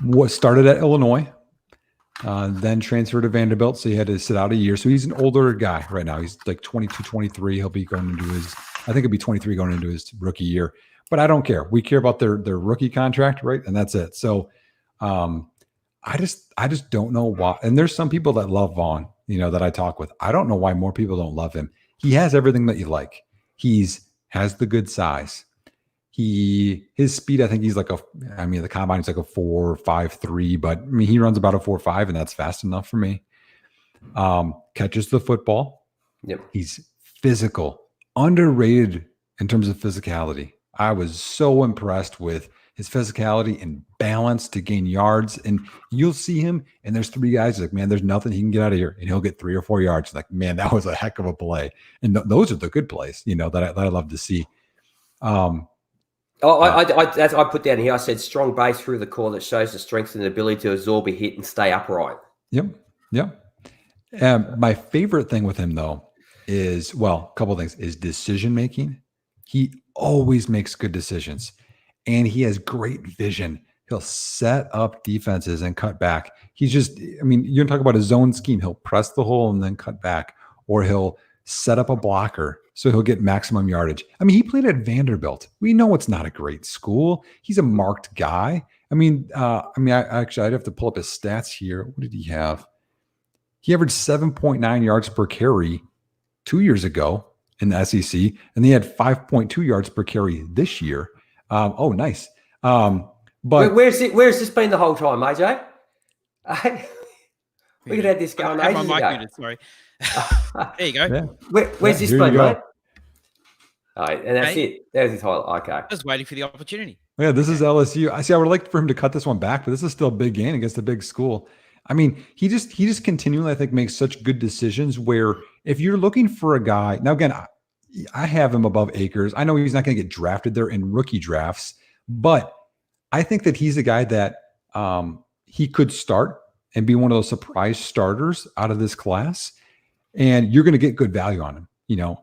What started at Illinois, then transferred to Vanderbilt, so he had to sit out a year. So he's an older guy right now. He's like 22, 23. He'll be going into I think he'll be 23 going into his rookie year. But I don't care. We care about their rookie contract, right? And that's it. So I just don't know why. And there's some people that love Vaughn, that I talk with. I don't know why more people don't love him. He has everything that you like. Has the good size. His speed, I think he's the combine's like a 4.53, but he runs about a 4.5, and that's fast enough for me. Catches the football. Yep. He's physical, underrated in terms of physicality. I was so impressed with his physicality and balance to gain yards. And you'll see him, and there's three guys like, man, there's nothing he can get out of here, and he'll get 3 or 4 yards. Like, man, that was a heck of a play. And those are the good plays, that I love to see. I put down here, I said strong base through the core that shows the strength and the ability to absorb a hit and stay upright. Yep. My favorite thing with him, though, is, a couple of things, is decision-making. He always makes good decisions, and he has great vision. He'll set up defenses and cut back. He's just, you're talking about a zone scheme. He'll press the hole and then cut back, or he'll set up a blocker so he'll get maximum yardage. He played at Vanderbilt. We know it's not a great school. He's a marked guy. I'd have to pull up his stats here. What did he have? He averaged 7.9 yards per carry 2 years ago in the SEC, and he had 5.2 yards per carry this year. Nice. But where's this been the whole time, AJ? We could have this going ages ago. Muted, sorry. There you go. Yeah. Where's this been, mate? All right, and that's it. There's his whole. Okay. I was waiting for the opportunity. Yeah, this is LSU. I would like for him to cut this one back, but this is still a big game against a big school. He just continually, I think, makes such good decisions where if you're looking for a guy, now again, I have him above Akers. I know he's not going to get drafted there in rookie drafts, but I think that he's a guy that he could start and be one of those surprise starters out of this class, and you're going to get good value on him.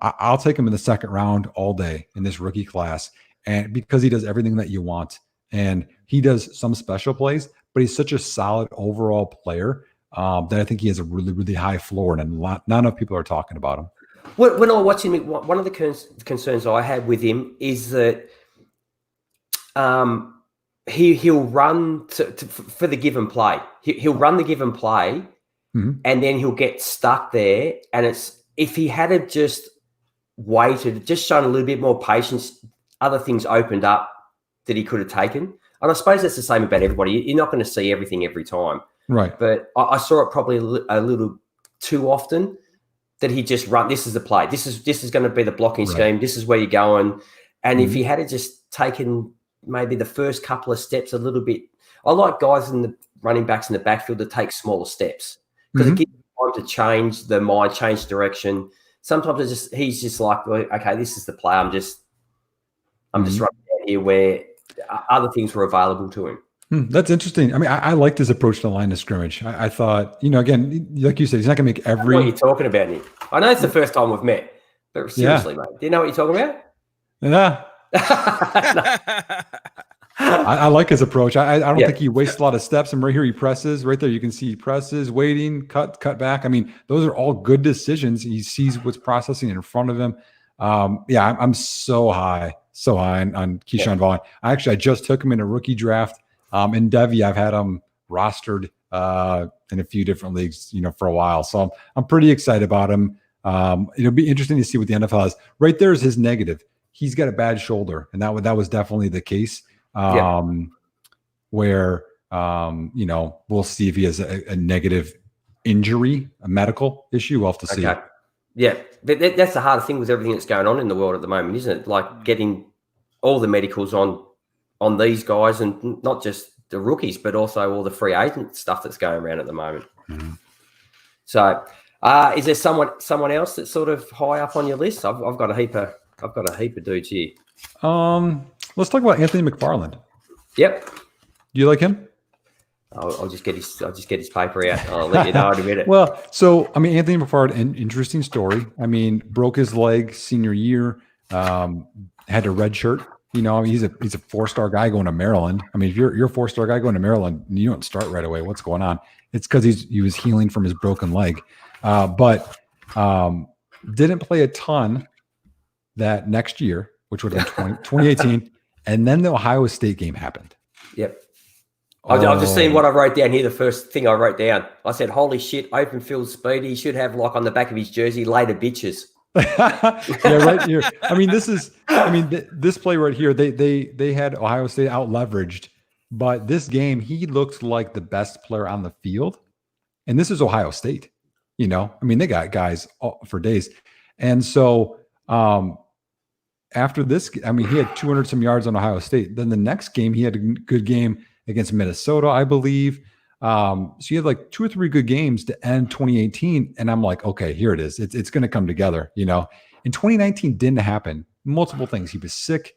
I'll take him in the second round all day in this rookie class, and because he does everything that you want, and he does some special plays, but he's such a solid overall player that I think he has a really, really high floor, and not enough people are talking about him. When I watch him, one of the concerns I had with him is that he'll run for the given play. He'll run the given play, and then he'll get stuck there. And if he had just waited, just shown a little bit more patience, other things opened up that he could have taken. And I suppose that's the same about everybody. You're not going to see everything every time, right? But I saw it probably a little too often. That he just run. This is the play. This is going to be the blocking scheme. This is where you're going. And if he had just taken maybe the first couple of steps a little bit, I like guys in the running backs in the backfield to take smaller steps because it gives him time to change the mind, change direction. Sometimes he's just like, okay, this is the play. I'm just running down here where other things were available to him. That's interesting. I liked his approach to the line of scrimmage. I thought, again, like you said, he's not going to make every. What are you talking about, Nick? I know it's the first time we've met, but seriously, mate, do you know what you're talking about? Yeah. I like his approach. I don't think he wastes a lot of steps. And right here, he presses. Right there, you can see he presses, waiting, cut back. Those are all good decisions. He sees what's processing in front of him. I'm so high on Keyshawn Vaughn. I just took him in a rookie draft. In Devy, I've had him rostered in a few different leagues, for a while. So I'm pretty excited about him. It'll be interesting to see what the NFL has. Right there is his negative. He's got a bad shoulder, and that was definitely the case. Where we'll see if he has a negative injury, a medical issue. We'll have to see. Okay. Yeah, but that's the hard thing with everything that's going on in the world at the moment, isn't it? Like getting all the medicals on these guys, and not just the rookies, but also all the free agent stuff that's going around at the moment. So, is there someone else that's sort of high up on your list? I've got a heap of dudes here. Let's talk about Anthony McFarland. Yep. Do you like him? I'll just get his paper out. I'll let you know in a minute. Well, so I mean, Anthony McFarland, an interesting story. I mean, broke his leg senior year, had a red shirt. You know, he's a 4-star guy going to Maryland. I mean, if you're a 4-star guy going to Maryland, you don't start right away. What's going on? It's because he was healing from his broken leg, but didn't play a ton that next year, which would have been 2018, and then the Ohio State game happened. Yep. I've just seen what I wrote down here. The first thing I wrote down, I said, "Holy shit! Open field speed. He should have like on the back of his jersey, later bitches." Yeah, right here. I mean, this play right here, they had Ohio State out leveraged, but this game he looked like the best player on the field, and this is Ohio State. You know, I mean, they got guys for days, and so after this, I mean, he had 200 some yards on Ohio State. Then the next game, he had a good game against Minnesota, I believe. So you had like 2 or 3 good games to end 2018. And I'm like, okay, here it is. It's going to come together, you know. In 2019 didn't happen. Multiple things. He was sick.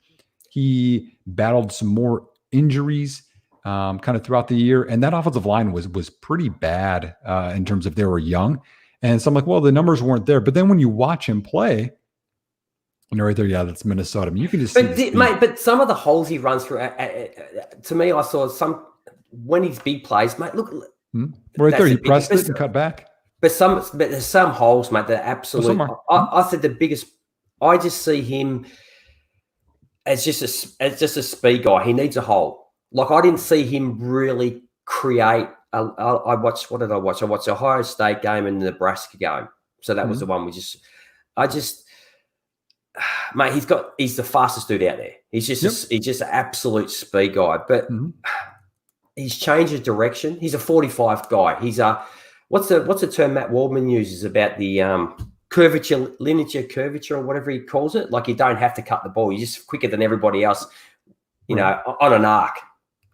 He battled some more injuries kind of throughout the year. And that offensive line was pretty bad in terms of they were young. And so I'm like, well, the numbers weren't there. But then when you watch him play, and right there, yeah, that's Minnesota. I mean, you can just see but some of the holes he runs through, to me, I saw some when he's big plays, mate. Look, right there, he pressed it and cut back. But there's some holes, mate. That absolutely. I said the biggest. I just see him as just a speed guy. He needs a hole. Like I didn't see him really create. I watched. What did I watch? I watched the Ohio State game and the Nebraska game. So that was the one mate, he's the fastest dude out there. He's just he's just an absolute speed guy. But he's changed his direction. He's a 45 guy. He's a what's the term Matt Waldman uses about the linear curvature or whatever he calls it. Like you don't have to cut the ball. You're just quicker than everybody else, you know, on an arc,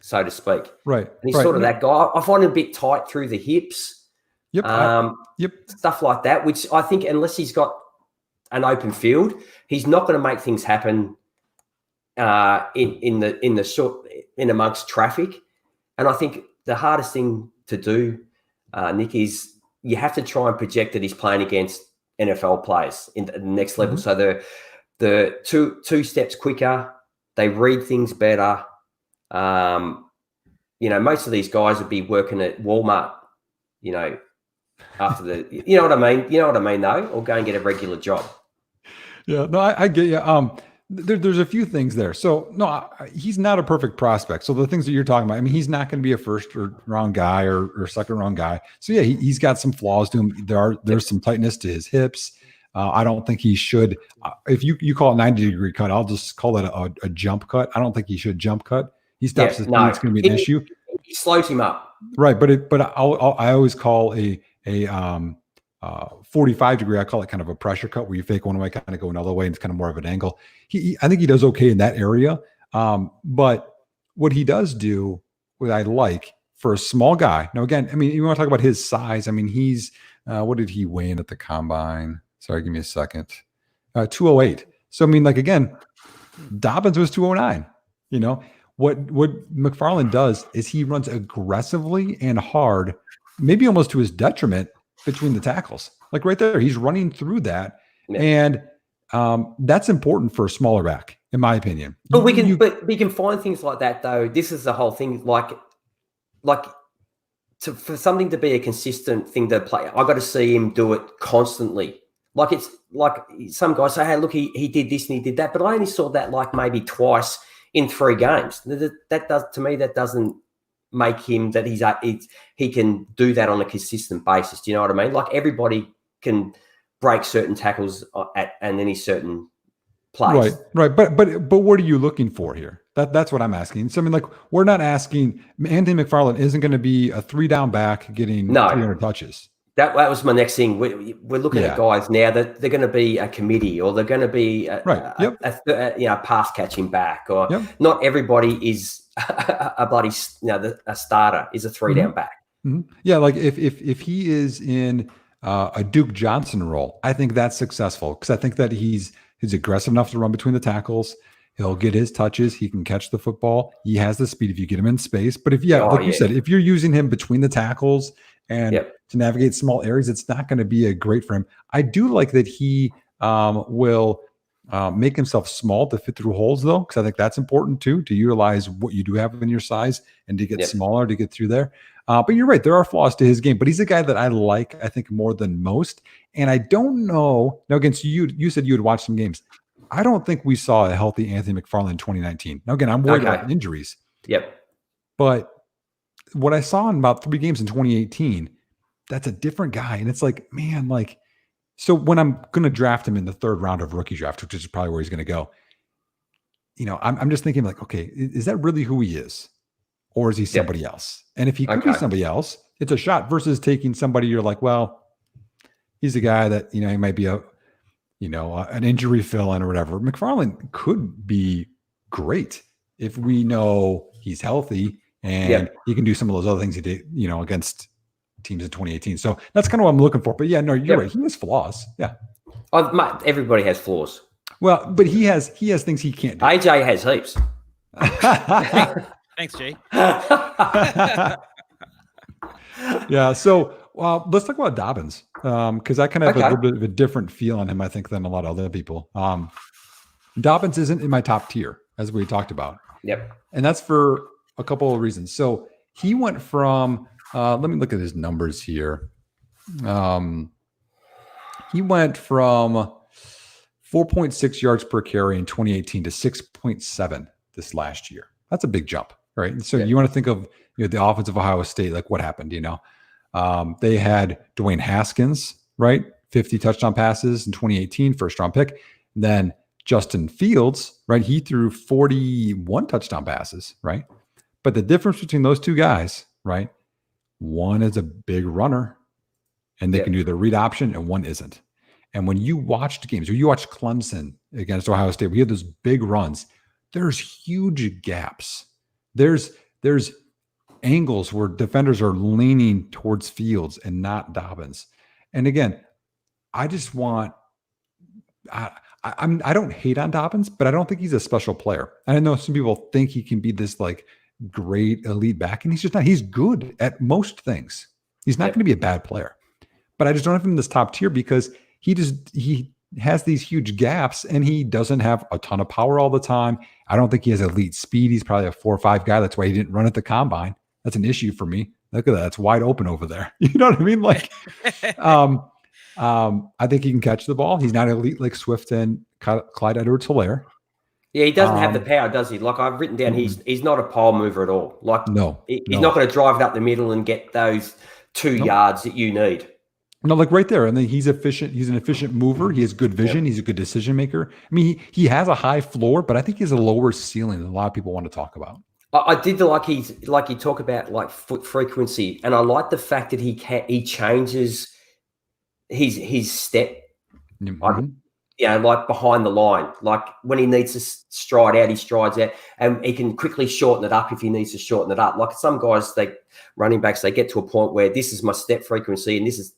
so to speak. Right. And he's sort of that guy. I find him a bit tight through the hips. Stuff like that, which I think unless he's got an open field, he's not going to make things happen in amongst traffic. And I think the hardest thing to do, Nick, is you have to try and project that he's playing against NFL players in the next level. So the two steps quicker, they read things better. You know, most of these guys would be working at Walmart, you know, after you know what I mean? You know what I mean, though? Or go and get a regular job. Yeah, no, I get you. There's a few things there. So no, he's not a perfect prospect. So the things that you're talking about, I mean, he's not going to be a first round guy or second round guy. So yeah, he's got some flaws to him. There's some tightness to his hips. I don't think he should. If you call it 90-degree cut, I'll just call it a jump cut. I don't think he should jump cut. He stops his speed. It's going to be an issue. He slows him up. Right, but I always call a 45-degree, I call it kind of a pressure cut where you fake one way, kind of go another way, and it's kind of more of an angle. I think he does okay in that area. But what he does do, what I like for a small guy. Now, again, I mean, you want to talk about his size. I mean, he's what did he weigh in at the combine? Sorry, give me a second. 208. So I mean, like again, Dobbins was 209. You know what McFarland does is he runs aggressively and hard, maybe almost to his detriment between the tackles. Like right there, he's running through that, and that's important for a smaller back, in my opinion. But we can find things like that though. This is the whole thing. For something to be a consistent thing to play, I got to see him do it constantly. Like it's like some guys say, "Hey, look, he did this and he did that," but I only saw that like maybe twice in 3 games. That does to me that doesn't make him that he can do that on a consistent basis. Do you know what I mean? Like everybody can break certain tackles and any certain place. Right. But what are you looking for here? That's what I'm asking. So I mean, like we're not asking. Anthony McFarland isn't going to be a 3-down back getting 300 touches. That was my next thing. We're looking at guys now that they're going to be a committee or they're going to be a pass catching back or not everybody is a bloody a starter is a 3-down back. Mm-hmm. Yeah, like if he is in a Duke Johnson role, I think that's successful because I think that he's aggressive enough to run between the tackles. He'll get his touches. He can catch the football. He has the speed if you get him in space. But if, you said, if you're using him between the tackles and to navigate small areas, it's not going to be a great for him. I do like that he will make himself small to fit through holes, though, because I think that's important too, to utilize what you do have in your size and to get smaller to get through there. But you're right, there are flaws to his game, but he's a guy that I like, I think, more than most. And I don't know. Now, again, so you said you would watch some games. I don't think we saw a healthy Anthony McFarland in 2019. Now, again, I'm worried about injuries. But what I saw in about 3 games in 2018, that's a different guy. And it's like, man, like, so when I'm going to draft him in the 3rd round of rookie draft, which is probably where he's going to go, I'm just thinking like, okay, is that really who he is? Or is he somebody else? And if he could be somebody else, it's a shot versus taking somebody you're like, well, he's a guy that, he might be an injury fill-in or whatever. McFarland could be great if we know he's healthy and he can do some of those other things he did, against teams in 2018. So that's kind of what I'm looking for. But yeah, no, you're right. He has flaws. Yeah. Everybody has flaws. Well, but he has things he can't do. AJ has heaps. Thanks, G. Yeah. So let's talk about Dobbins, because I kind of have a little bit of a different feel on him, I think, than a lot of other people. Dobbins isn't in my top tier, as we talked about. And that's for a couple of reasons. So he went from, let me look at his numbers here. He went from 4.6 yards per carry in 2018 to 6.7 this last year. That's a big jump, right? And so you want to think of the offense of Ohio State, like what happened, they had Dwayne Haskins, right? 50 touchdown passes in 2018, 1st round pick. Then Justin Fields, right? He threw 41 touchdown passes, right? But the difference between those 2 guys, right? One is a big runner and they can do the read option, and one isn't. And when you watched games, or you watched Clemson against Ohio State, we had those big runs. There's huge gaps. There's angles where defenders are leaning towards Fields and not Dobbins. And again, I just want, I don't hate on Dobbins, but I don't think he's a special player. And I know some people think he can be this like great elite back, and he's just not. He's good at most things. He's not going to be a bad player, but I just don't have him in this top tier because he has these huge gaps and he doesn't have a ton of power all the time. I don't think he has elite speed. He's probably a 4 or 5 guy. That's why he didn't run at the combine. That's an issue for me. Look at that. It's wide open over there. You know what I mean? Like, I think he can catch the ball. He's not elite like Swift and Clyde Edwards-Helaire. Yeah, he doesn't have the power, does he? Like I've written down, he's not a pole mover at all. Like he's not going to drive it up the middle and get those 2 yards that you need. No, like right there. And then he's efficient. He's an efficient mover. He has good vision. He's a good decision maker. I mean, he has a high floor, but I think he has a lower ceiling than a lot of people want to talk about. I did like you talk about like foot frequency, and I like the fact that he changes his step. Like behind the line, like when he needs to stride out, he strides out, and he can quickly shorten it up if he needs to shorten it up. Like some guys, running backs, they get to a point where this is my step frequency, and this is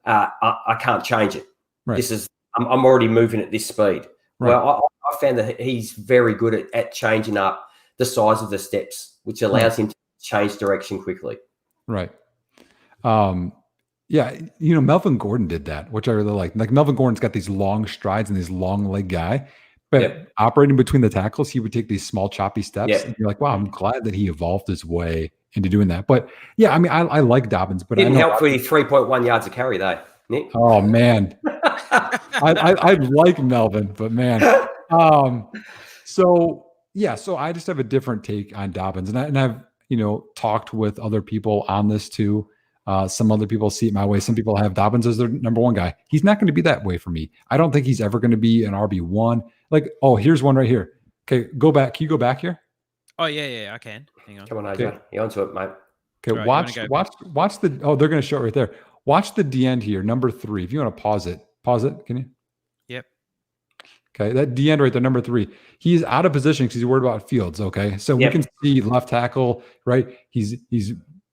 I can't change it. Right. This is I'm already moving at this speed. Right. Well, I found that he's very good at changing up the size of the steps, which allows him to change direction quickly. Right. Yeah, Melvin Gordon did that, which I really like. Like Melvin Gordon's got these long strides and this long leg guy, but operating between the tackles, he would take these small choppy steps. And you're like, wow, I'm glad that he evolved his way into doing that. But yeah, I mean, I like Dobbins, but didn't help for 3.1 yards a carry though, Nick. Oh man, I like Melvin, but man, so I just have a different take on Dobbins, and I've talked with other people on this too. Some other people see it my way. Some people have Dobbins as their number 1 guy. He's not going to be that way for me. I don't think he's ever going to be an RB1. Like, oh, here's one right here. Okay, go back. Can you go back here? Oh, yeah, I can. Hang on. Come on, AJ. You're onto it, mate. Okay, right, watch the, oh, they're going to show it right there. Watch the D end here, number 3. If you want to pause it, can you? Yep. Okay, that D end right there, number 3. He's out of position because he's worried about Fields, okay? So we can see left tackle, right? He's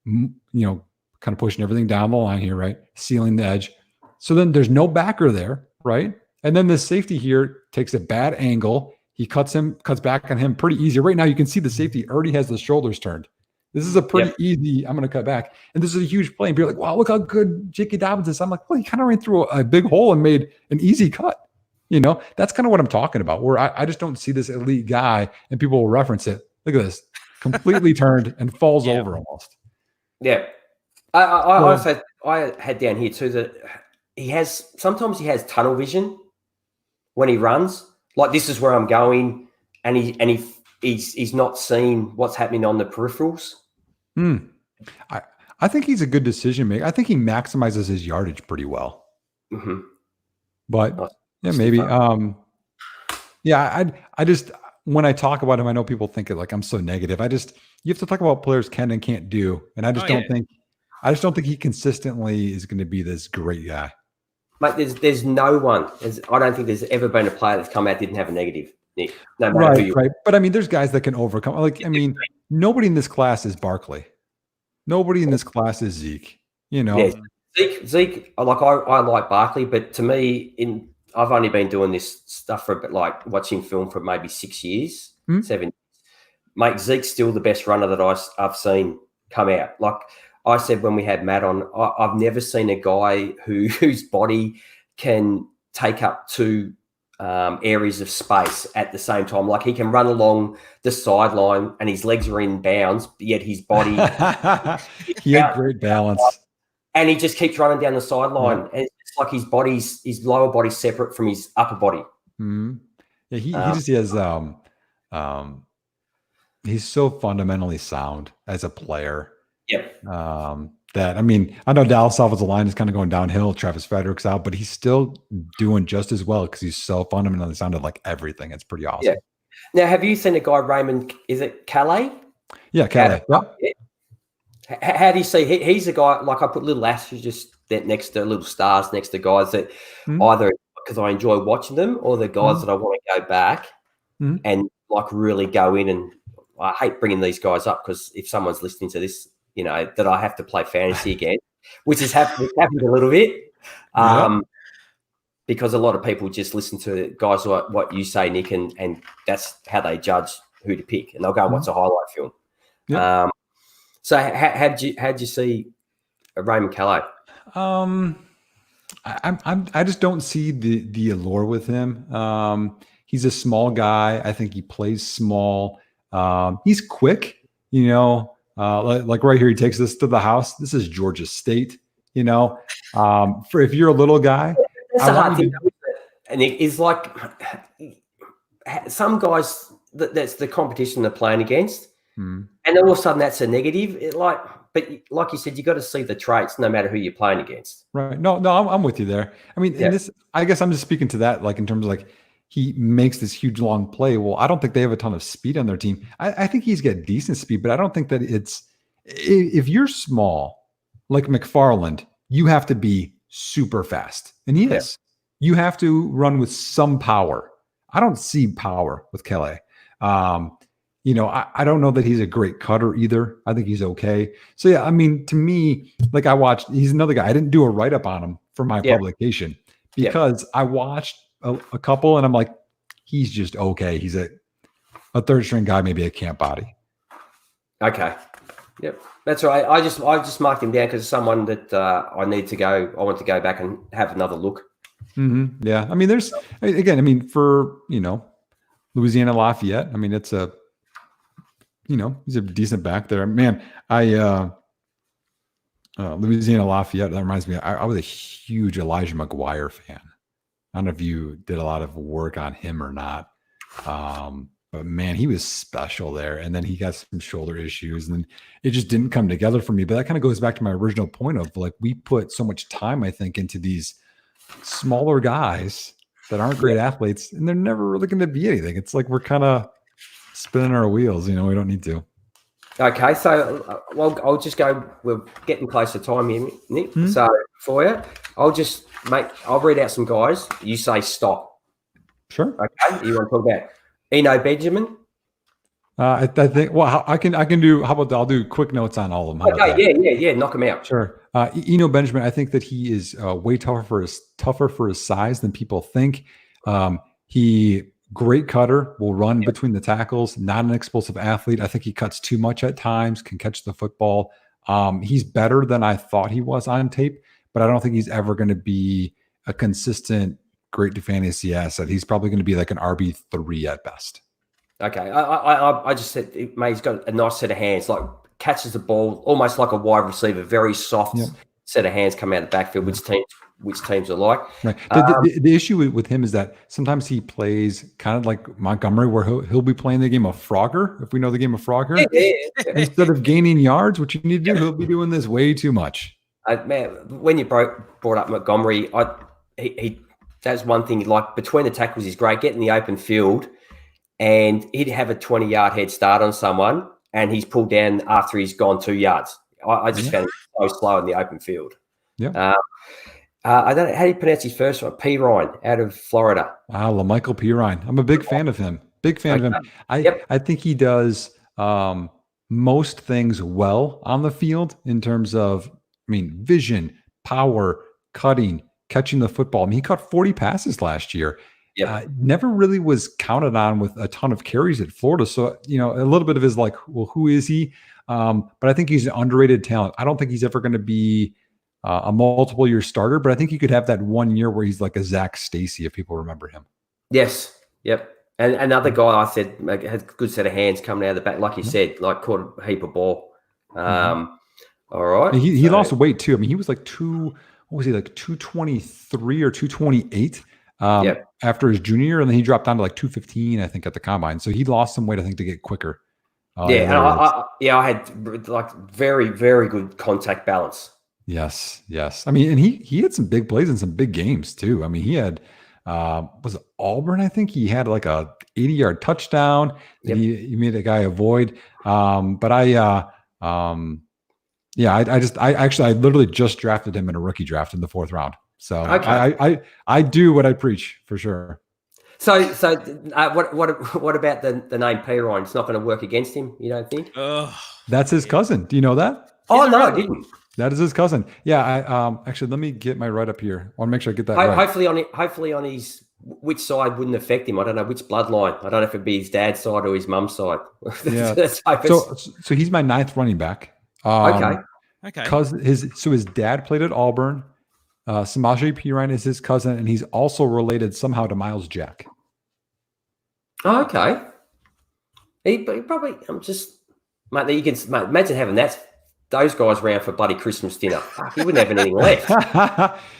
kind of pushing everything down the line here, right? Sealing the edge. So then there's no backer there, right? And then the safety here takes a bad angle. He cuts back on him pretty easy. Right now, you can see the safety already has the shoulders turned. This is a pretty easy, I'm going to cut back. And this is a huge play. And people are like, wow, look how good J.K. Dobbins is. I'm like, well, he kind of ran through a big hole and made an easy cut. That's kind of what I'm talking about, where I just don't see this elite guy and people will reference it. Look at this. Completely turned and falls over almost. Yeah. I had down here too that sometimes he has tunnel vision when he runs. Like, this is where I'm going, and he's not seeing what's happening on the peripherals. I think he's a good decision maker. I think he maximizes his yardage pretty well. Mm-hmm. But maybe. I just, when I talk about him, I know people think it like I'm so negative. You have to talk about what players can and can't do, and I just don't think he consistently is going to be this great guy. Mate, there's no one. I don't think there's ever been a player that's come out didn't have a negative, Nick. No matter who you are. Right. But I mean, there's guys that can overcome. Like, I mean, nobody in this class is Barkley. Nobody in this class is Zeke. Yeah, Zeke. Like, I like Barkley, but to me, I've only been doing this stuff for a bit, like watching film for maybe 6 years, 7 years. Mate, Zeke's still the best runner that I've seen come out. Like I said when we had Matt on, I've never seen a guy whose body can take up two areas of space at the same time. Like, he can run along the sideline and his legs are in bounds, but yet his body he had great balance. And he just keeps running down the sideline. Yeah. And it's like his lower body's separate from his upper body. Mm-hmm. Yeah, he just has he's so fundamentally sound as a player. Yep. That, I mean, I know Dallas offensive line is kind of going downhill. Travis Frederick's out, but he's still doing just as well because he's so fundamentally sound at like everything. It's pretty awesome. Yeah. Now, have you seen a guy, Raymond? Is it Calais? Yeah, Calais. Yep. Yeah. How do you see? He's a guy, like, I put little asterisks just next to little stars next to guys that either because I enjoy watching them or the guys that I want to go back and like really go in. And I hate bringing these guys up because if someone's listening to this, that I have to play fantasy again, which has happened a little bit. Because a lot of people just listen to guys like what you say, Nick, and that's how they judge who to pick, and they'll go and watch a highlight film. Yep. So how'd you see Raymond Calais? I just don't see the allure with him. He's a small guy. I think he plays small. He's quick, like right here, he takes this to the house. This is Georgia State, for if you're a little guy. That's a hard thing. And it is like some guys that's the competition they're playing against. And all of a sudden that's a negative. But like you said, you got to see the traits no matter who you're playing against. Right. No, I'm with you there. I mean, in this, I guess I'm just speaking to that, like in terms of like he makes this huge long play. Well, I don't think they have a ton of speed on their team. I think he's got decent speed, but I don't think that if you're small, like McFarland, you have to be super fast. And he is. You have to run with some power. I don't see power with Calais. I don't know that he's a great cutter either. I think he's okay. So yeah, I mean, to me, like he's another guy. I didn't do a write-up on him for my publication because I watched a couple and I'm like, he's just okay. He's a third string guy, maybe a camp body. Okay. Yep. That's right. I just marked him down because it's someone that I want to go back and have another look. Mm-hmm. Yeah. I mean, for, Louisiana Lafayette, I mean, it's he's a decent back there, man. Louisiana Lafayette, that reminds me, I was a huge Elijah McGuire fan. I don't know if you did a lot of work on him or not. But man, he was special there. And then he got some shoulder issues and it just didn't come together for me. But that kind of goes back to my original point of like, we put so much time, I think, into these smaller guys that aren't great athletes and they're never really going to be anything. It's like, we're kind of spinning our wheels, we don't need to. Okay. So I'll just go, we're getting close to time here, Nick. So for you, I'll read out some guys. You say stop. Sure. Okay. You want to talk about Eno Benjamin? I think. Well, I can do. How about I'll do quick notes on all of them. Okay. Yeah. Knock him out. Sure. Eno Benjamin. I think that he is way tougher for his size than people think. He Great cutter, will run between the tackles, not an explosive athlete. I think he cuts too much at times, can catch the football. He's better than I thought he was on tape, but I don't think he's ever going to be a consistent great fantasy asset. He's probably going to be like an RB3 at best. Okay. I just said, mate, he's got a nice set of hands, like catches the ball almost like a wide receiver, very soft set of hands come out of the backfield, which teams are like. Right. The issue with him is that sometimes he plays kind of like Montgomery, where he'll be playing the game of Frogger, if we know the game of Frogger. Instead of gaining yards, what you need to do, he'll be doing this way too much. Man, when you brought up Montgomery, that's one thing. Like between the tackles, he's great. Get in the open field, and he'd have a 20-yard head start on someone, and he's pulled down after he's gone 2 yards. I just found him so slow in the open field. Yeah. I don't know how do you pronounce his first one. Pirine out of Florida. LaMichael Pirine. I'm a big fan of him. Big fan of him. I think he does most things well on the field in terms of, vision, power, cutting, catching the football. He caught 40 passes last year. Never really was counted on with a ton of carries at Florida. So, a little bit of his like, well, who is he? But I think he's an underrated talent. I don't think he's ever going to be a multiple year starter, but I think he could have that 1 year where he's like a Zach Stacy, if people remember him. Yes. Yep. And another guy I said has a good set of hands coming out of the back, like you said, like caught a heap of ball. All right. He lost weight too. He was like 223 or 228 after his junior year, and then he dropped down to like 215, I think, at the combine. So he lost some weight, I think, to get quicker. I had like very, very good contact balance. Yes. And he had some big plays in some big games too. He had was it Auburn? I think he had like a 80-yard touchdown that he made a guy avoid. But I literally just drafted him in a rookie draft in the 4th round. So I do what I preach for sure. So what about the name Pirine? It's not going to work against him, you don't think? That's his cousin. Do you know that? Oh no, I didn't. That is his cousin. Yeah. I actually, let me get my write up here. I want to make sure I get that right. Hopefully on his which side wouldn't affect him. I don't know which bloodline. I don't know if it'd be his dad's side or his mum's side. Yeah. So he's my 9th running back. Okay. Because his dad played at Auburn. Samaje Perine is his cousin, and he's also related somehow to Miles Jack. Oh, okay. He probably. You can imagine having those guys around for bloody Christmas dinner. He wouldn't have anything left.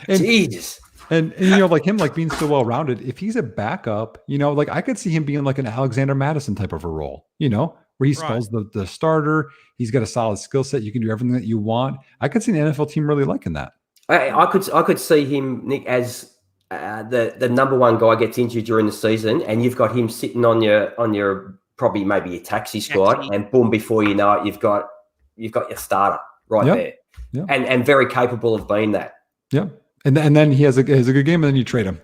Jesus. And like him, like being so well rounded. If he's a backup, like I could see him being like an Alexander Madison type of a role. Where he spells the starter. He's got a solid skill set. You can do everything that you want. I could see an NFL team really liking that. I could see him, Nick, as the number one guy gets injured during the season, and you've got him sitting on your probably maybe a taxi squad, and boom, before you know it, you've got your starter there, and very capable of being that. Yeah, and then he has a good game, and then you trade him.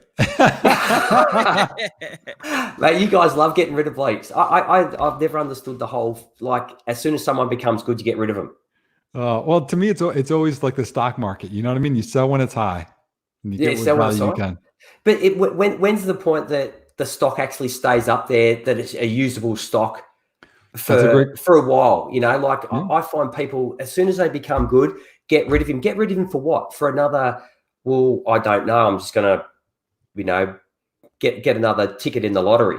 Mate, you guys love getting rid of blokes. I've never understood the whole, like, as soon as someone becomes good, you get rid of them. Well, to me, it's always like the stock market. You know what I mean? You sell when it's high. And you get what value you can. But when's the point that the stock actually stays up there, that it's a usable stock for a while? I find people, as soon as they become good, get rid of him. Get rid of him for what? For another, well, I don't know. I'm just going to, get another ticket in the lottery.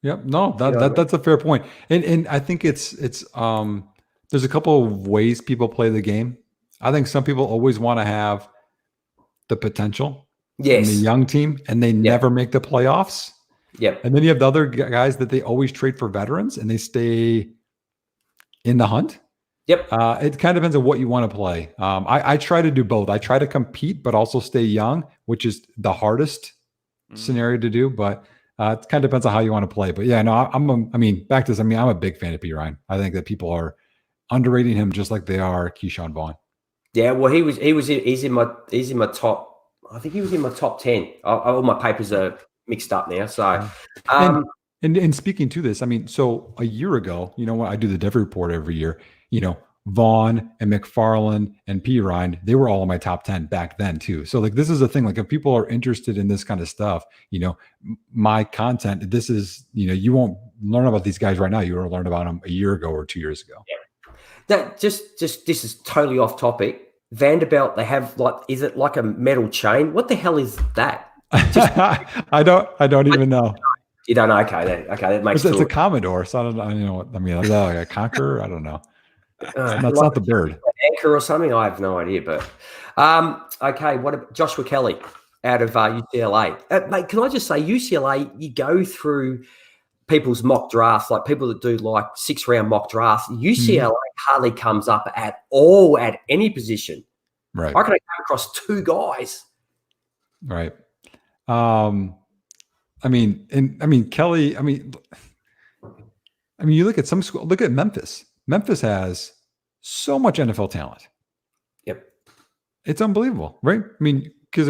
Yep. No, that's a fair point. And I think it's there's a couple of ways people play the game. I think some people always want to have the potential in the young team, and they never make the playoffs. Yep. And then you have the other guys that they always trade for veterans, and they stay in the hunt. Yep. It kind of depends on what you want to play. I try to do both. I try to compete, but also stay young, which is the hardest scenario to do. But it kind of depends on how you want to play. But yeah, no, back to this. I'm a big fan of Pirine. I think that people are underrating him just like they are Keyshawn Vaughn. Yeah, well, he's in my top. I think he was in my top 10. All my papers are mixed up now. So, and speaking to this, so a year ago, when I do the Dev Report every year, Vaughn and McFarland and Pirine, they were all in my top 10 back then too. So like, this is the thing, like if people are interested in this kind of stuff, my content, this is, you won't learn about these guys right now. You will learn about them a year ago or 2 years ago. Yeah. That just this is totally off topic. Vanderbilt, they have is it like a metal chain? What the hell is that? I don't even know. You don't know? Okay, that makes sense. It's a Commodore, so I don't know what I mean. Is that like a Conqueror? I don't know. That's not the bird. Anchor or something? I have no idea. But okay, what about Joshua Kelly out of UCLA? Mate, can I just say UCLA? You go through people's mock drafts, like people that do like 6-round mock drafts. UCLA hardly comes up at all at any position. Right. I can come across 2 guys. Right. Kelly. You look at some school. Look at Memphis. Memphis has so much NFL talent. Yep. It's unbelievable, right? Because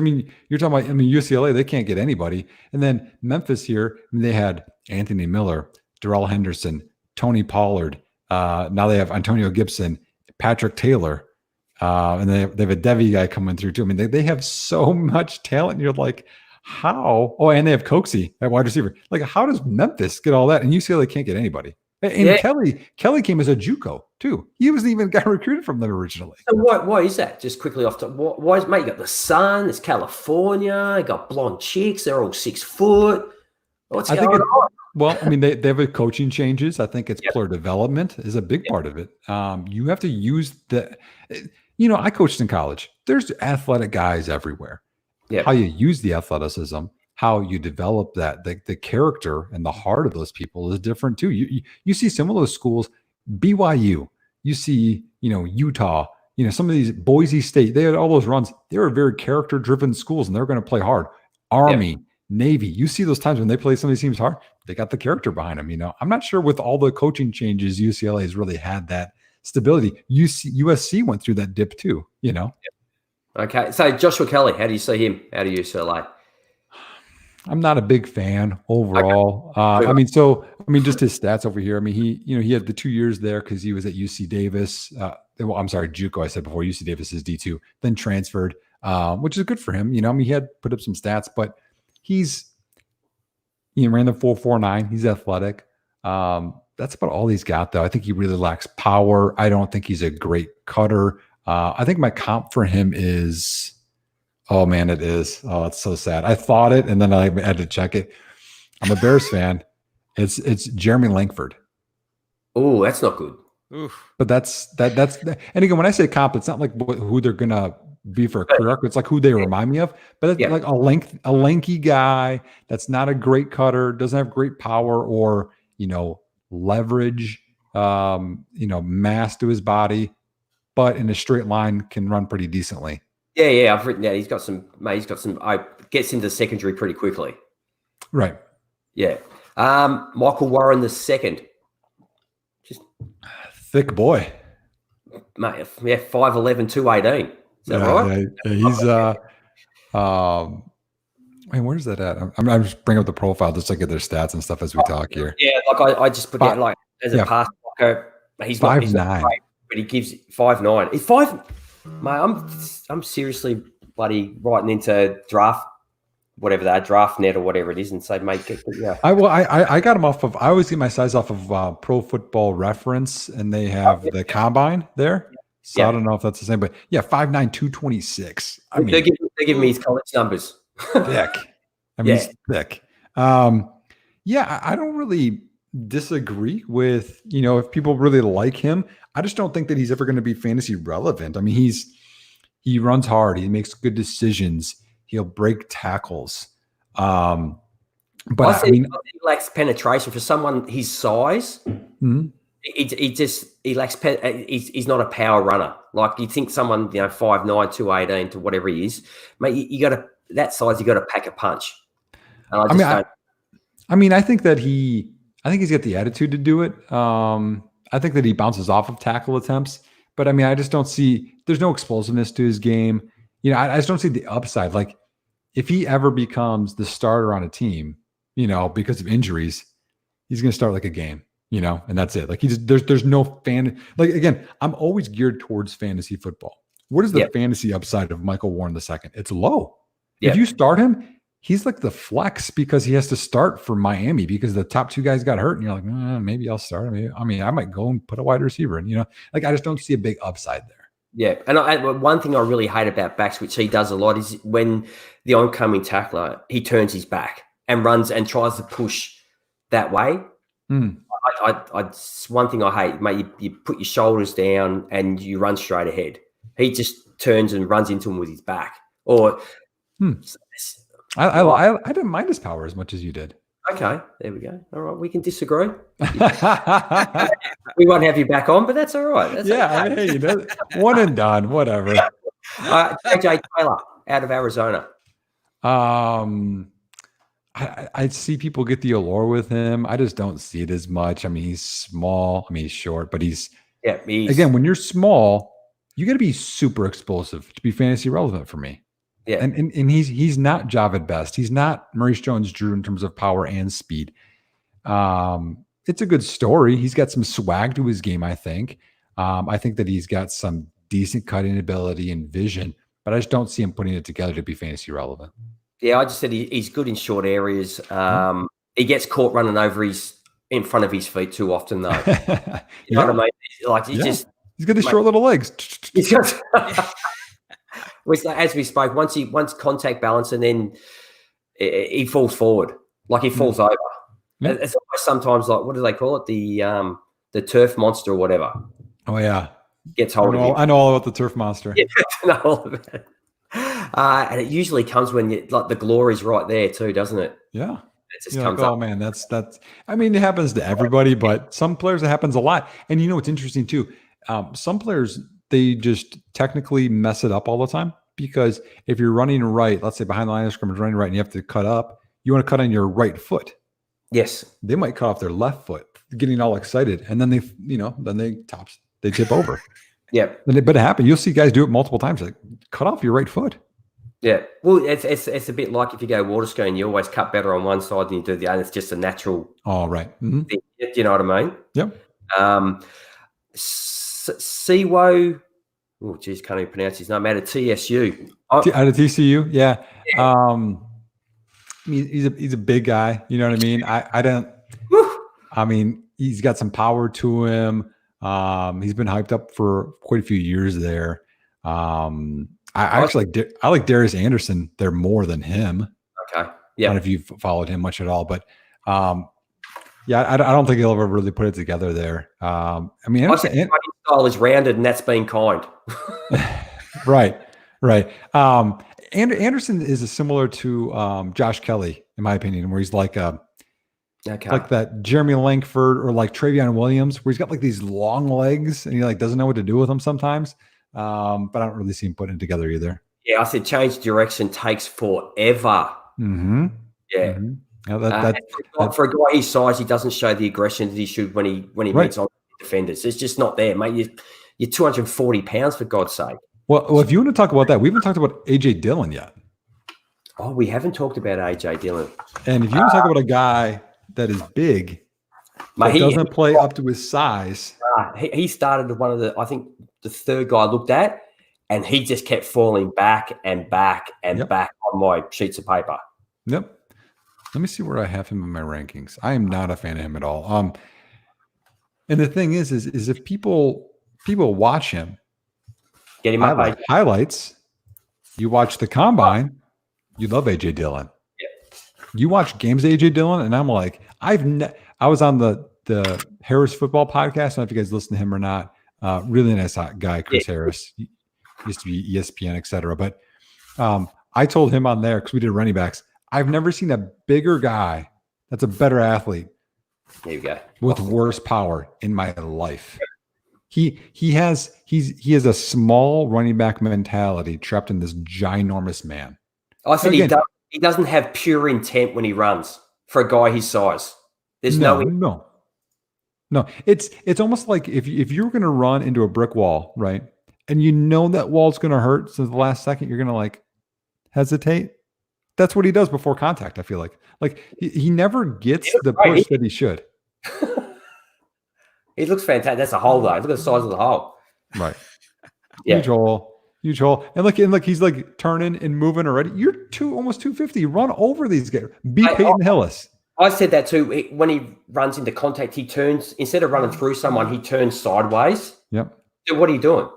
you're talking about UCLA, they can't get anybody, and then Memphis here, they had Anthony Miller, Darrell Henderson, Tony Pollard. Now they have Antonio Gibson, Patrick Taylor, and they have a Devi guy coming through too. They have so much talent. And you're like, how? Oh, and they have Coxie at wide receiver. Like, how does Memphis get all that? And UCLA can't get anybody. And Kelly came as a JUCO too. He wasn't even got recruited from them originally. So why is that? Just quickly off top. Why is, mate? You got the sun. It's California. You got blonde chicks. They're all 6 foot. What's going on? Well, they have a coaching changes. I think it's player development is a big part of it. You have to use I coached in college. There's athletic guys everywhere. Yeah. How you use the athleticism, how you develop that, the character and the heart of those people is different too. You see some of those schools, BYU, you see, Utah, some of these, Boise State, they had all those runs. They were very character-driven schools, and they're going to play hard. Army, Navy, you see those times when they play some of these teams hard, they got the character behind them. I'm not sure with all the coaching changes, UCLA has really had that stability. USC went through that dip too, Okay, so Joshua Kelly, how do you see him out of UCLA? I'm not a big fan overall. Okay. Just his stats over here. He had the 2 years there because he was at UC Davis. JUCO. I said before, UC Davis is D2, then transferred, which is good for him. He had put up some stats, but he ran the 4.49. He's athletic. That's about all he's got, though. I think he really lacks power. I don't think he's a great cutter. I think my comp for him is. Oh man, it is. Oh, it's so sad. I thought it, and then I had to check it. I'm a Bears fan. It's Jeremy Langford. Oh, that's not good. Oof. But that's. And again, when I say comp, it's not like who they're gonna be for a career arc. It's like who they remind me of. But it's like a lanky guy that's not a great cutter, doesn't have great power or leverage, mass to his body, but in a straight line can run pretty decently. Yeah, I've written down. He's got some. Gets into secondary pretty quickly. Right. Yeah. Michael Warren II. Just thick boy. Mate, 5'11", 218. Is that right? Yeah, he's where's that at? I'm just bringing up the profile just to get their stats and stuff as we talk here. Yeah, like I just put down as a pass blocker. He's 5'9", but he gives 5'9". He's 5. Mate, I'm seriously bloody writing into draft net or whatever it is, and say, mate, I got him off of. I always get my size off of Pro Football Reference, and they have the combine there. So I don't know if that's the same, but 5'9", 226. They're giving me his college numbers. Thick. He's thick. I don't really disagree with if people really like him. I just don't think that he's ever going to be fantasy relevant. He runs hard. He makes good decisions. He'll break tackles. But I think he lacks penetration for someone his size. Mm-hmm. He lacks. He's not a power runner. Like you think someone 5'9", 218 to whatever he is, mate. You got to that size. You got to pack a punch. And I think that he's got the attitude to do it. I think that he bounces off of tackle attempts, but I just don't see, there's no explosiveness to his game. I just don't see the upside. Like if he ever becomes the starter on a team, because of injuries, he's going to start like a game. and that's it. Like there's no fan. Like again, I'm always geared towards fantasy football. What is the fantasy upside of Michael Warren II? It's low. If you start him, he's like the flex because he has to start for Miami because the top two guys got hurt, and you're like, maybe I'll start him. I might go and put a wide receiver in. Like I just don't see a big upside there. Yeah, and one thing I really hate about backs, which he does a lot, is when the oncoming tackler, he turns his back and runs and tries to push that way. One thing I hate, mate. You put your shoulders down and you run straight ahead. He just turns and runs into him with his back. Or I didn't mind his power as much as you did. Okay, there we go. All right, we can disagree. We won't have you back on, but that's all right. That's okay. Hey, one and done, whatever. AJ Taylor out of Arizona. I see people get the allure with him. I just don't see it as much. I mean, he's small. I mean, he's short, but he's again, when you're small, you got to be super explosive to be fantasy relevant for me. Yeah, and he's not Javid Best. He's not Maurice Jones-Drew in terms of power and speed. It's a good story. He's got some swag to his game, I think. I think that he's got some decent cutting ability and vision, but I just don't see him putting it together to be fantasy relevant. Yeah, I just said he's good in short areas. He gets caught running over in front of his feet too often, though. You know what I mean? Like he's got these short little legs. He's got. As we spoke, once contact balance, and then he falls forward, like he falls over. Yeah. It's almost sometimes like, what do they call it? The turf monster or whatever. Oh yeah, gets hold of him. I know all about the turf monster. Yeah, I know all about it. And it usually comes when the glory's right there too, doesn't it? Yeah. It just comes up. Oh man, that's. I mean, it happens to everybody, but some players it happens a lot. And what's interesting too? Some players they just technically mess it up all the time because if you're running right, let's say behind the line of scrimmage, running right, and you have to cut up, you want to cut on your right foot. Yes, they might cut off their left foot, getting all excited, and then they tip over. Yeah, but it happens. You'll see guys do it multiple times. Like cut off your right foot. Yeah, well, it's a bit like if you go water skiing, you always cut better on one side than you do the other. It's just a natural. Oh, right. Mm-hmm. Thing. Do you know what I mean? Yep. Siwo. Oh, geez, can't even pronounce his name. Out of TSU. Out of TCU, yeah. He's a big guy. You know what I mean? I don't. Woo. I mean, he's got some power to him. He's been hyped up for quite a few years there. I actually like Darius Anderson there more than him. Okay. Yeah. I don't know if you've followed him much at all, but I don't think he'll ever really put it together there. I mean, Anderson, his style is rounded, and that's being kind. Right. Anderson is similar to Josh Kelly, in my opinion, where he's like like that Jeremy Langford or like Travion Williams, where he's got like these long legs and he like doesn't know what to do with them sometimes. But I don't really see him putting it together either. Yeah, I said change direction takes forever. Mm-hmm. Yeah. Mm-hmm. For a guy his size, he doesn't show the aggression that he should when he meets on defenders. It's just not there, mate. You're 240 pounds, for God's sake. Well, if you want to talk about that, we haven't talked about AJ Dillon yet. Oh, we haven't talked about AJ Dillon. And if you want to talk about a guy that is big, but doesn't play up to his size. He started one of I think the third guy I looked at, and he just kept falling back and back and back on my sheets of paper. Yep. Let me see where I have him in my rankings. I am not a fan of him at all. And the thing is if people watch him, get him up, highlights, you watch the combine, you love AJ Dillon. Yeah. You watch games of AJ Dillon, and I'm like, I was on the Harris football podcast. I don't know if you guys listen to him or not. Really nice guy, Chris Harris. He used to be ESPN, et cetera. But I told him on there because we did running backs. I've never seen a bigger guy that's a better athlete. There you go. With worse power in my life. He has a small running back mentality trapped in this ginormous man. I said he doesn't have pure intent when he runs for a guy his size. There's no. It's almost like if you're going to run into a brick wall, right? And you know that wall's going to hurt, so the last second you're going to like hesitate. That's what he does before contact. I feel like he never gets the push that he should. He looks fantastic. That's a hole though. Look at the size of the hole. Right. Yeah. Huge hole. And look, he's like turning and moving already. You're almost 250. Run over these guys. Be Peyton Hillis. I said that too. When he runs into contact, he turns, instead of running through someone, he turns sideways. Yep. So what are you doing?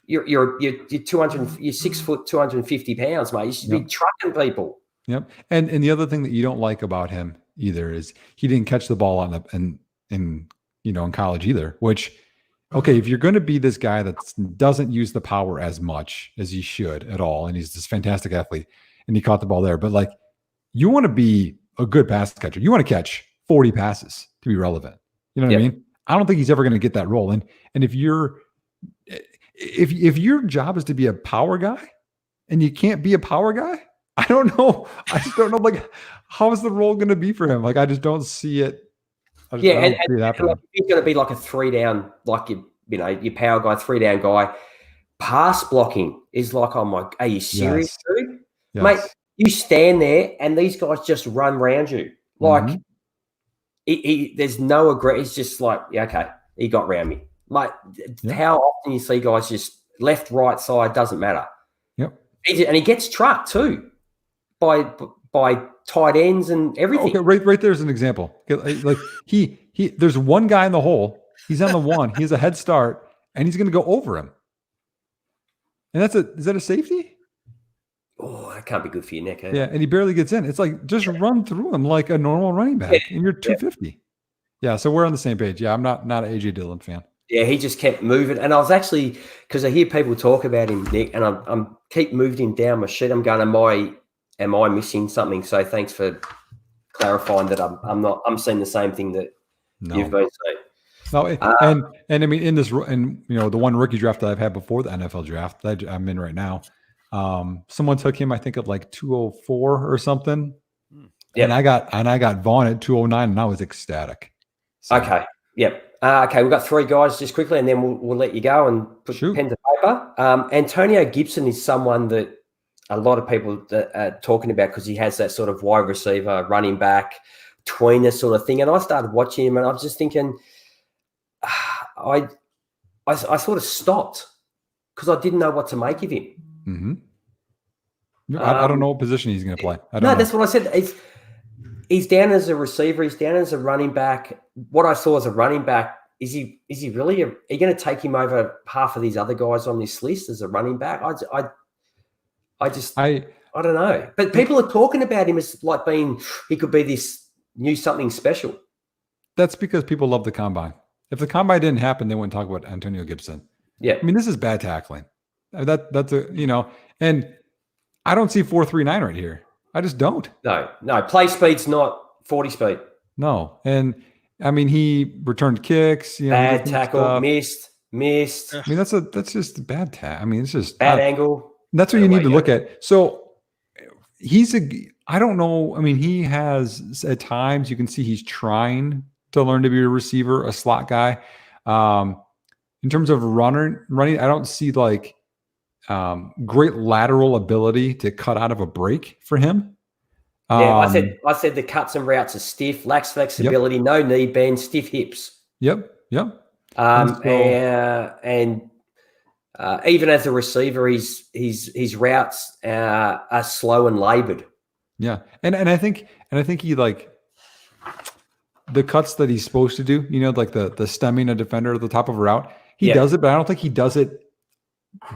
You're 200. You're 6 foot, 250 pounds, mate. You should be trucking people. Yep. And the other thing that you don't like about him either is he didn't catch the ball in college either. Which, okay, if you're going to be this guy that doesn't use the power as much as he should at all, and he's this fantastic athlete, and he caught the ball there, but like you want to be a good pass catcher. You want to catch 40 passes to be relevant. You know what I mean? I don't think he's ever going to get that role. And if your job is to be a power guy and you can't be a power guy, I don't know. I just don't know. Like, how is the role going to be for him? Like, I just don't see it. And he's going to be like a 3-down, like your power guy, 3-down guy. Pass blocking is like, oh my, are you serious, dude? Yes. Mate, you stand there and these guys just run around you. Like, there's no aggression. It's just like, yeah, okay, he got around me. Like, how often you see guys just left, right, side, doesn't matter. Yep. And he gets trucked too by tight ends and everything. Okay, right there's an example. Like he there's one guy in the hole. He's on the one. He has a head start, and he's going to go over him. And is that a safety? Oh, that can't be good for your neck. Yeah, and he barely gets in. It's like just run through him like a normal running back, and you're 250. Yeah, so we're on the same page. Yeah, I'm not an AJ Dillon fan. Yeah, he just kept moving, and I was actually, because I hear people talk about him, Nick, and I'm keep moving him down my sheet. I'm going, am I missing something? So thanks for clarifying that I'm seeing the same thing that you've been saying. No, and I mean in this, and the one rookie draft that I've had before the NFL draft that I'm in right now, someone took him, I think at like 204 or something. Yeah, and I got Vaughn at 209, and I was ecstatic. So. Okay. Yep. Okay, we've got 3 guys just quickly, and then we'll let you go and put pen to paper. Antonio Gibson is someone that a lot of people are talking about because he has that sort of wide receiver, running back, tweener sort of thing. And I started watching him, and I was just thinking, I sort of stopped because I didn't know what to make of him. Mm-hmm. I don't know what position he's going to play. That's what I said. He's down as a receiver. He's down as a running back. What I saw as a running back, is he really? Are you going to take him over half of these other guys on this list as a running back? I don't know. But people are talking about him as like he could be this new something special. That's because people love the combine. If the combine didn't happen, they wouldn't talk about Antonio Gibson. Yeah. I mean, this is bad tackling. That's and I don't see 4.39 right here. I just don't. No. Play speed's not 40 speed. No. And I mean, he returned kicks. Bad tackle, missed. I mean, that's just a bad tackle. I mean, it's just bad angle. That's what you need to look at. So I don't know. I mean, he has at times you can see he's trying to learn to be a receiver, a slot guy. In terms of running, I don't see like great lateral ability to cut out of a break for him. I said the cuts and routes are stiff, lacks flexibility, no knee bend, stiff hips. Yep. And even as a receiver, his routes are slow and labored. Yeah, and I think he like the cuts that he's supposed to do. Like the stemming a defender at the top of a route. He does it, but I don't think he does it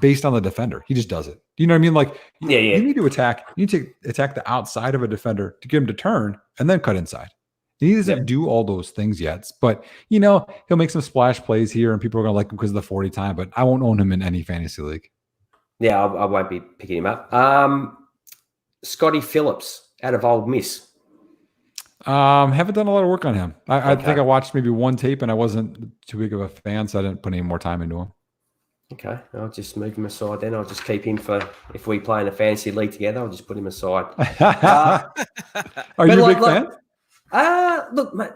based on the defender. He just does it. Do you know what I mean? Like, you need to attack. You need to attack the outside of a defender to get him to turn and then cut inside. He doesn't do all those things yet, but he'll make some splash plays here, and people are going to like him because of the 40 time. But I won't own him in any fantasy league. Yeah, I won't be picking him up. Scotty Phillips out of Ole Miss. Haven't done a lot of work on him. I think I watched maybe one tape, and I wasn't too big of a fan, so I didn't put any more time into him. Okay, I'll just move him aside then. I'll just keep him for if we play in a fantasy league together. I'll just put him aside. Are you a big fan? Look, mate,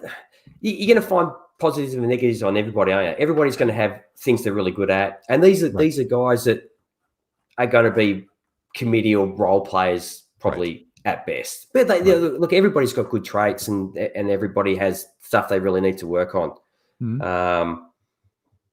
you're going to find positives and negatives on everybody, aren't you? Everybody's going to have things they're really good at, and these are guys that are going to be committee or role players probably at best. But look, everybody's got good traits, and everybody has stuff they really need to work on. Mm-hmm.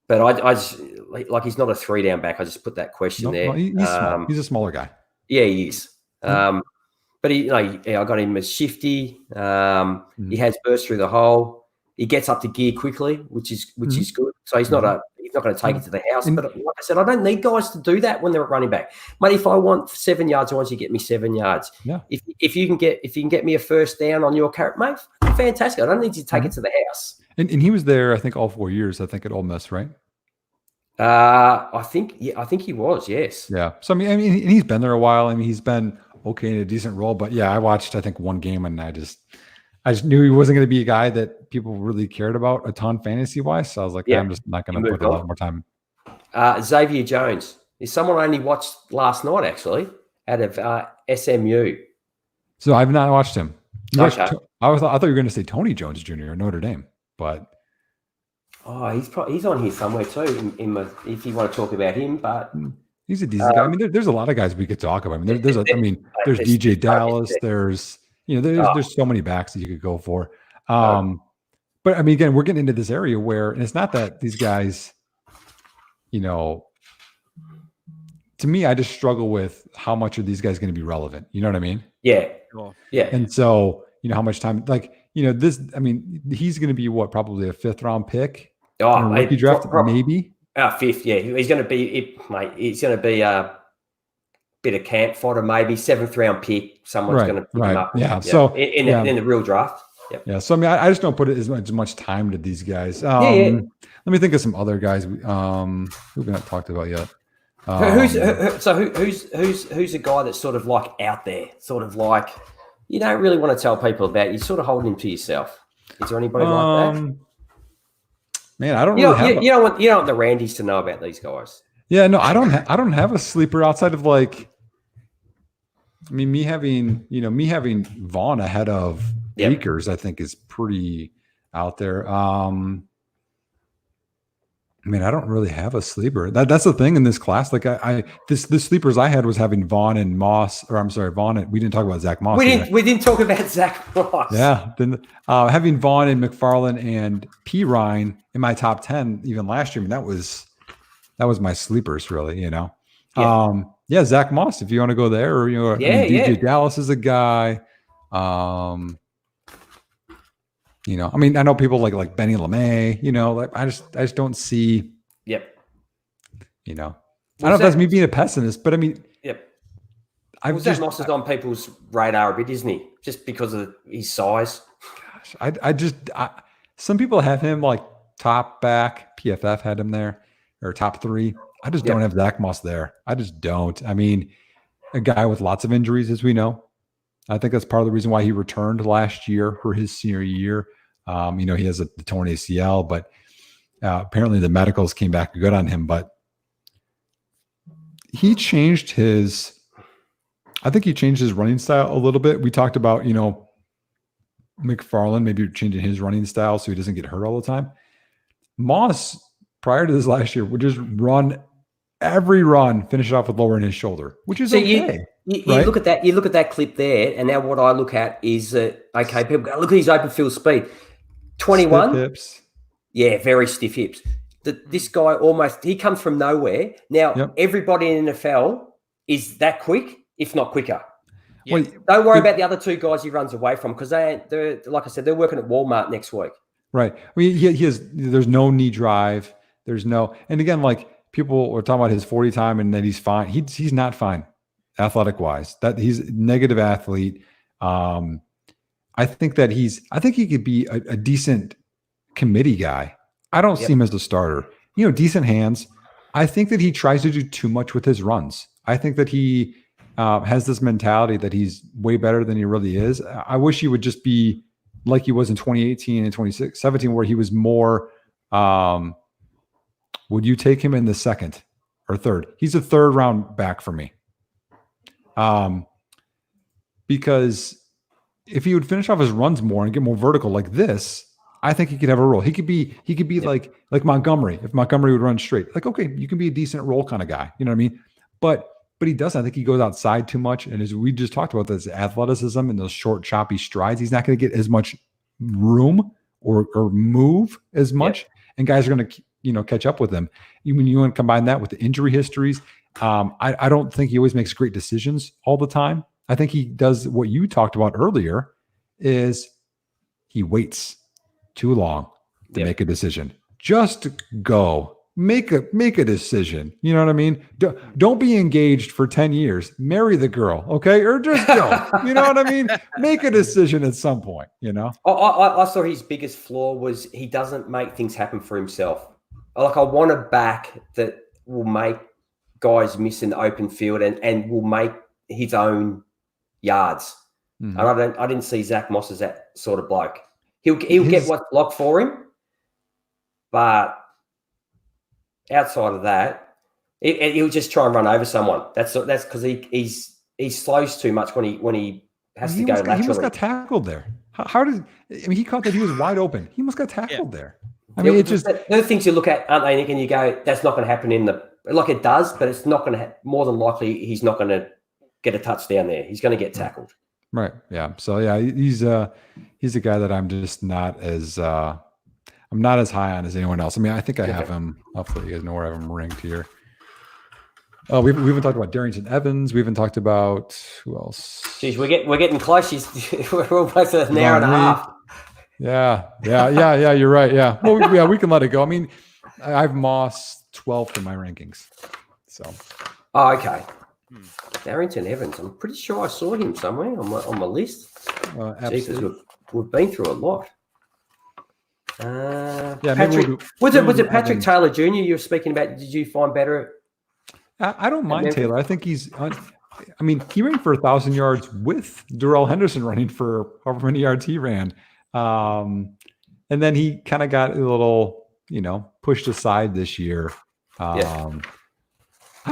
But I just like he's not a 3-down back. I just put that question there. No, he's small. He's a smaller guy. Yeah, he is. But I got him as shifty. He has burst through the hole. He gets up to gear quickly, which is good. So he's not going to take it to the house. But like I said, I don't need guys to do that when they're at running back. Mate, if I want 7 yards, I want you to get me 7 yards. Yeah. If you can get me a first down on your carrot, mate, fantastic. I don't need you to take it to the house. And he was there, I think, all 4 years. I think at Ole Miss, right? I think he was. Yes. Yeah. So I mean, he's been there a while. I mean, he's been okay in a decent role. But yeah, I watched, I think, one game, and I just knew he wasn't going to be a guy that people really cared about a ton fantasy wise. So I was like, I'm just not going to put a lot more time. Xavier Jones is someone I only watched last night, actually, out of SMU. So I've not watched him. Okay. I thought you were going to say Tony Jones Jr. or Notre Dame, but he's on here somewhere too. If you want to talk about him, but he's a decent guy. I mean, there's a lot of guys we could talk about. I mean, there's DJ Dallas. There's so many backs that you could go for. But I mean, again, we're getting into this area where, and it's not that these guys, to me, I just struggle with how much are these guys going to be relevant. You know what I mean? Yeah. Yeah. And so, how much time, this, I mean, he's going to be probably a 5th round pick. In a rookie draft, maybe. 5th, yeah. He's going to be mate. He's going to be a bit of camp fodder, maybe 7th round pick. Someone's going to pick him up. Yeah. So in the real draft. Yep. Yeah. So I mean, I just don't put it as much time to these guys. Let me think of some other guys we've not talked about yet. Who's a guy that's sort of like out there, sort of like you don't really want to tell people about? You're sort of holding him to yourself. Is there anybody like that? Man, I don't really have. You don't want the Randys to know about these guys. Yeah, no, I don't have a sleeper outside of me having Vaughn ahead of Akers, I think is pretty out there. I mean, I don't really have a sleeper. That's the thing in this class. Like the sleepers I had was having Vaughn and Moss, or I'm sorry, Vaughn. We didn't talk about Zach Moss. We didn't talk about Zach Moss. Yeah. Then having Vaughn and McFarland and P. Ryan in my top 10 even last year. I mean, that was my sleepers really. Zach Moss. If you want to go there, or DJ Dallas is a guy. I mean, I know people like Benny LeMay, I just don't see, I don't know if that's me being a pessimist, but I mean, Zach Moss is on people's radar a bit, isn't he? Just because of his size. Gosh, some people have him like top back. PFF had him there, or top 3. I just don't have Zach Moss there. I just don't. I mean, a guy with lots of injuries, as we know. I think that's part of the reason why he returned last year for his senior year. He has the torn ACL, but apparently the medicals came back good on him. But I think he changed his running style a little bit. We talked about, McFarland maybe changing his running style so he doesn't get hurt all the time. Moss, prior to this last year, would just run every run, finish it off with lowering his shoulder, which is okay. You look at that. You look at that clip there, and now what I look at is people go, look at his open field speed, 21 stiff hips. Yeah, very stiff hips. This guy he comes from nowhere. Now everybody in the NFL is that quick, if not quicker. Yeah. Don't worry about the other 2 guys he runs away from because they're like I said, they're working at Walmart next week. Right. I mean, there's no knee drive. And again, like people were talking about his 40 time and that he's fine. He's not fine. Athletic wise, that he's a negative athlete. I think he could be a decent committee guy. I don't see him as a starter. Decent hands. I think that he tries to do too much with his runs. I think that he has this mentality that he's way better than he really is. I wish he would just be like he was in 2018 and 2017, where he was more. Would you take him in the 2nd or 3rd? He's a 3rd round back for me. Because if he would finish off his runs more and get more vertical like this, I think he could have a role. He could be like Montgomery. If Montgomery would run straight, like, okay, you can be a decent role kind of guy. You know what I mean? But he doesn't. I think he goes outside too much. And as we just talked about, this athleticism and those short, choppy strides, he's not going to get as much room or move as much. And guys are going to, catch up with him. When you want to combine that with the injury histories, I don't think he always makes great decisions all the time. I think he does what you talked about earlier, is he waits too long to make a decision. Just go. Make a decision. You know what I mean? Don't be engaged for 10 years. Marry the girl, okay? Or just go. You know what I mean? Make a decision at some point, I saw his biggest flaw was he doesn't make things happen for himself. Like, I want a back that will make guys miss in the open field and will make his own yards. Mm-hmm. And I didn't see Zach Moss as that sort of bloke. He'll get what's blocked for him, but outside of that, he'll just try and run over someone. That's because he slows too much when he has to go laterally. He must got tackled there. He caught that he was wide open. He must got tackled there. I mean, it's just the things you look at, aren't they, Nick? And you go, that's not going to happen it does, but it's not going to. More than likely, he's not going to get a touchdown there. He's going to get tackled. Right. Yeah. So yeah, he's a guy that I'm just not as. I'm not as high on as anyone else. I mean, I think I have him. Hopefully, you guys know where I have him ranked here. Oh, we haven't talked about Darrington Evans. We haven't talked about who else. Jeez, we're getting close. We're almost an hour and a half. Yeah. You're right. Yeah. Well, yeah, we can let it go. I mean, I have Moss 12th in my rankings. So. Oh, okay. Darrington Evans. I'm pretty sure I saw him somewhere on my list. Absolutely. We've been through a lot. Patrick, was it Patrick Taylor Jr. you were speaking about? Did you find better? I don't mind Taylor. I think he's. He ran for 1,000 yards with Darrell Henderson running for however many yards he ran, and then he kind of got a little, pushed aside this year. I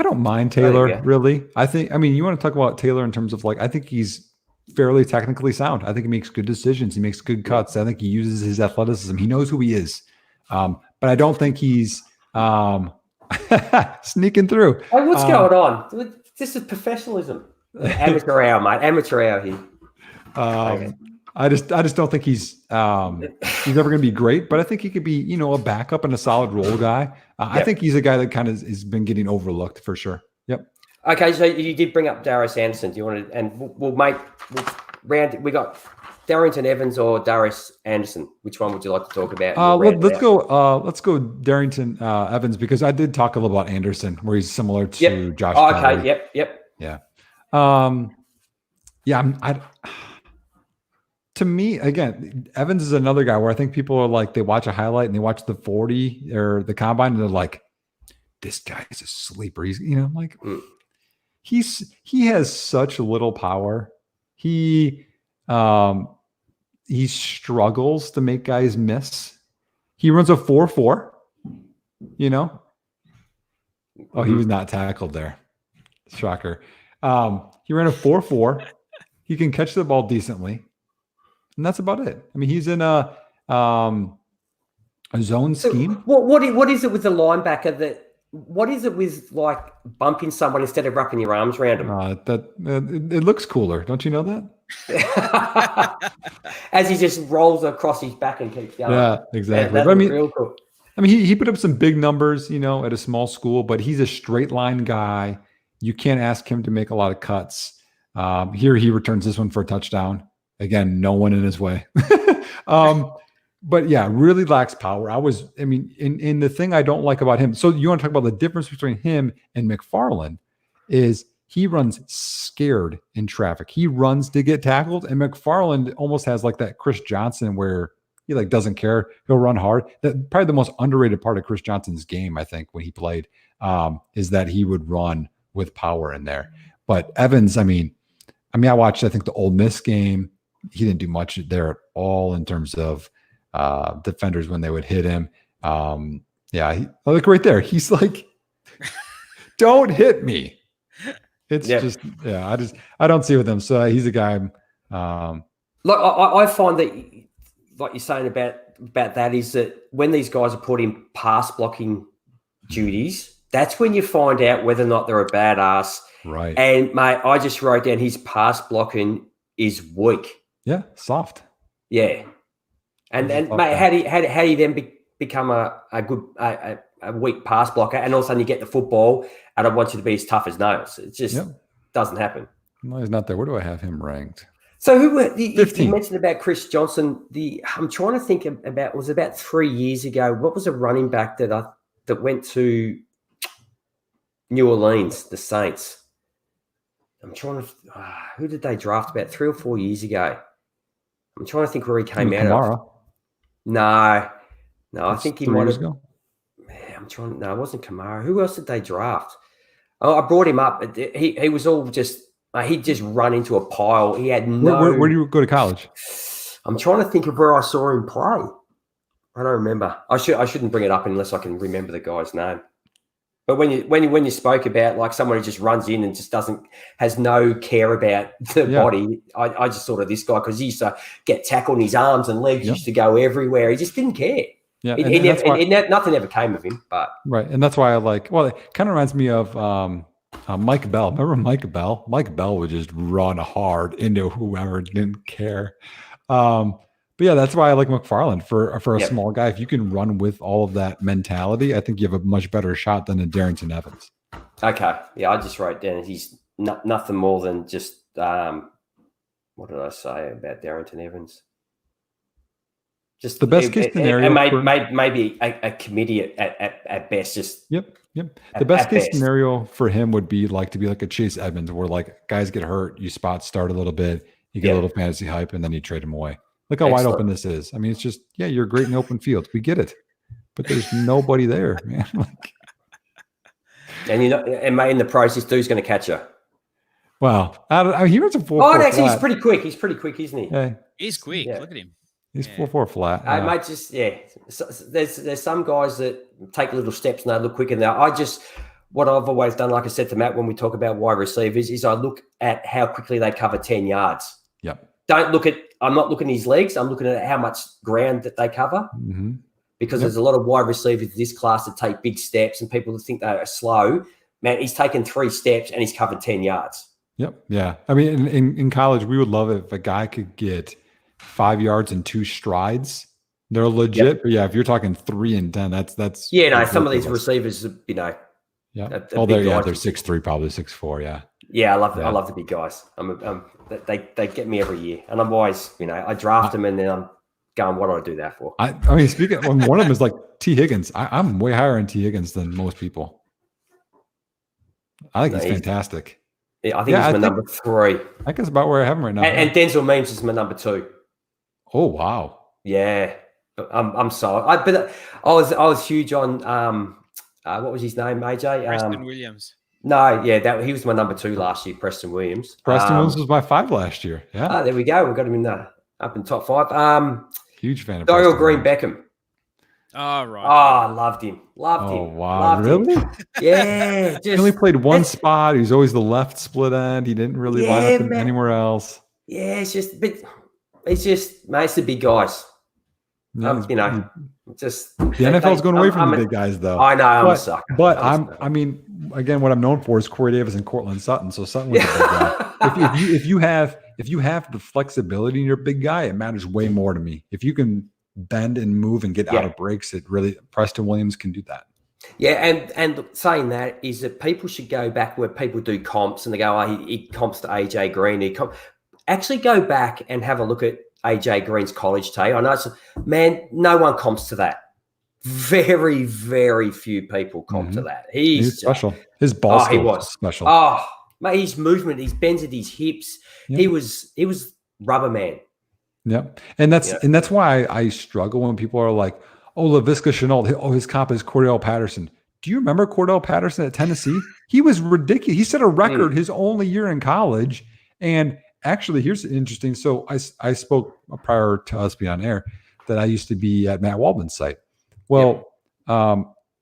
don't mind Taylor really. I think. You want to talk about Taylor in terms of I think he's fairly technically sound. I think he makes good decisions. He makes good cuts. I think he uses his athleticism. He knows who he is. But I don't think he's sneaking through. Hey, what's going on? This is professionalism. Amateur hour, mate. Amateur hour here. I just don't think he's ever going to be great, but I think he could be, a backup and a solid role guy. I think he's a guy that kind of has been getting overlooked for sure. Yep. Okay, so you did bring up Darius Anderson. Do you want to? And we'll round. We got Darrington Evans or Darius Anderson. Which one would you like to talk about? Let's go Darrington Evans, because I did talk a little about Anderson, where he's similar to Josh. Oh, okay. Yep. Yeah. To me, again, Evans is another guy where I think people are they watch a highlight and they watch the 40 or the combine and they're like, this guy is a sleeper. He's, he has such little power. He struggles to make guys miss. He runs a 4.4, Oh, he was not tackled there. Shocker. He ran a 4.4. He can catch the ball decently. And that's about it. He's in a zone scheme. What is it with the linebacker what is it with bumping someone instead of wrapping your arms around him? It looks cooler. Don't you know that? As he just rolls across his back and keeps going. Yeah, exactly. That's real cool. He put up some big numbers, at a small school, but he's a straight line guy. You can't ask him to make a lot of cuts. Here he returns this one for a touchdown. Again, no one in his way. But yeah, really lacks power. In the thing I don't like about him. So you want to talk about the difference between him and McFarland is he runs scared in traffic. He runs to get tackled, and McFarland almost has that Chris Johnson where he doesn't care. He'll run hard. That probably the most underrated part of Chris Johnson's game, I think, when he played, is that he would run with power in there. But Evans, I watched, I think, the Ole Miss game. He didn't do much there at all in terms of defenders when they would hit him. Look right there. He's don't hit me. It's just, I don't see with him. So he's a guy. Look, I find that, like you're saying about that, is that when these guys are put in pass blocking duties, that's when you find out whether or not they're a badass. Right. And mate, I just wrote down his pass blocking is weak. Yeah, soft. Yeah. And mate, how do you then become a good a weak pass blocker, and all of a sudden you get the football, and I want you to be as tough as nails. It just doesn't happen. No, he's not there. Where do I have him ranked? So who were you mentioned about Chris Johnson? I'm trying to think about, it was about 3 years ago. What was a running back that went to New Orleans, the Saints? I'm trying to who did they draft about 3 or 4 years ago? I'm trying to think where he came out of. No, I think he might have. I'm trying. No, it wasn't Kamara. Who else did they draft? Oh, I brought him up. He was all just. He'd just run into a pile. He had no. Where do you go to college? I'm trying to think of where I saw him play. I don't remember. I shouldn't bring it up unless I can remember the guy's name. But when you spoke about like someone who just runs in and just has no care about the body, I just thought of this guy because he used to get tackled, and his arms and legs used to go everywhere. He just didn't care. Yeah, nothing ever came of him. But right, and that's why I like. Well, it kind of reminds me of Mike Bell. Remember Mike Bell? Mike Bell would just run hard into whoever didn't care. But yeah, that's why I like McFarland for a small guy. If you can run with all of that mentality, I think you have a much better shot than a Darrington Evans. Okay, yeah, I just wrote down he's nothing more than just what did I say about Darrington Evans? Just the best case scenario, maybe a committee at best. Just the best case scenario for him would be to be like a Chase Edmonds, where like guys get hurt, you spot start a little bit, you get a little fantasy hype, and then you trade him away. Look how wide open this is. I mean, it's just you're great in open field. We get it, but there's nobody there, man. And in the process, dude's going to catch you. Wow, he runs a 4.4 flat. He's pretty quick. He's pretty quick, isn't he? Yeah. He's quick. Look at him. He's 4.4 flat. Mate, so there's some guys that take little steps and they look quicker. Now, what I've always done, like I said to Matt when we talk about wide receivers, is I look at how quickly they cover 10 yards. Yep. I'm not looking at his legs. I'm looking at how much ground that they cover. Mm-hmm. Because there's a lot of wide receivers in this class that take big steps, and people that think they are slow. Man, he's taken 3 steps and he's covered 10 yards. Yep. Yeah. I mean, in college, we would love it if a guy could get 5 yards and 2 strides. They're legit. Yep. But yeah, if you're talking 3 and 10, that's some of these receivers, Yeah. They're 6'3", probably 6'4". Yeah. Yeah, I love the big guys. They get me every year, and I'm always, I draft them, and then I'm going, what do I do that for? I mean, speaking of, one of them is like T. Higgins. I'm way higher in T. Higgins than most people. I think he's fantastic. Yeah, I think he's my number 3. I think it's about where I have him right now. And Denzel Mims is my number 2. Oh wow. Yeah, I'm sorry. I was huge on what was his name, AJ? Preston Williams. No, he was my number 2 last year, Preston Williams. Preston Williams was my 5 last year. Yeah. There we go. We got him up in top 5. Huge fan of Dorial Green-Beckham. Oh, right. Oh, I loved him. Oh, wow. Really? Yeah. He only played one spot. He was always the left split end. He didn't really line up anywhere else. Yeah, it's just it's the big guys. Yeah, just the NFL's going away from the big guys, though. I know, I'm a sucker. But I mean, again, what I'm known for is Corey Davis and Cortland Sutton. So Sutton was a big guy. If you have the flexibility in your big guy, it matters way more to me. If you can bend and move and get out of breaks, it really Preston Williams can do that. Yeah, and saying that is that people should go back where people do comps and they go, he comps to AJ Green. Actually go back and have a look at AJ Green's college tape. I know no one comps to that. Very, very few people comp to that. He's special. His ball skill was special. Oh, mate, his movement, his bends at his hips. Yep. He was rubber man. Yep. And that's why I struggle when people are like, oh, LaVisca Chenault, his comp is Cordell Patterson. Do you remember Cordell Patterson at Tennessee? He was ridiculous. He set a record his only year in college. And actually, here's interesting. So I spoke prior to us being on air that I used to be at Matt Waldman's site. Well,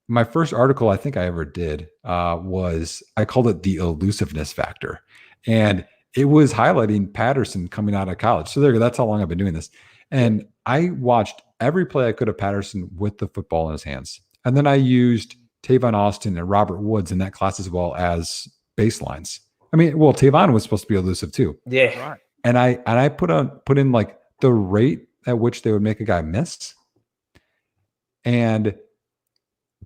my first article I think I ever did was I called it the elusiveness factor. And it was highlighting Patterson coming out of college. So that's how long I've been doing this. And I watched every play I could of Patterson with the football in his hands. And then I used Tavon Austin and Robert Woods in that class as well as baselines. I mean, well, Tavon was supposed to be elusive too. Yeah. Right. And I put in like the rate at which they would make a guy miss. And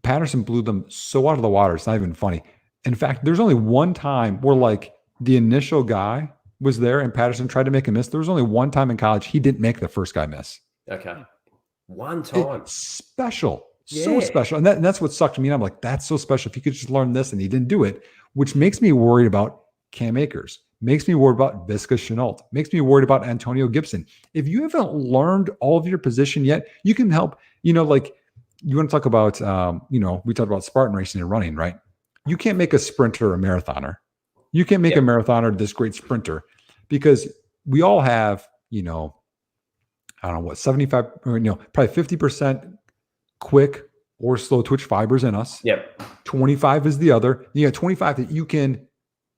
Patterson blew them so out of the water. It's not even funny. In fact, there's only one time where like the initial guy was there and Patterson tried to make a miss. There was only one time in college he didn't make the first guy miss. Okay. One time. It's special. So special. And that's what sucked me. And I'm like, that's so special. If you could just learn this, and he didn't do it, which makes me worried about Cam Akers, makes me worried about Visca Chenault, makes me worried about Antonio Gibson. If you haven't learned all of your position yet, you can help, like you want to talk about, we talked about Spartan racing and running, right? You can't make a sprinter a marathoner. You can't make a marathoner this great sprinter, because we all have, I don't know what, 75, or, probably 50% quick or slow twitch fibers in us. Yep. 25 is the other. You got 25 that you can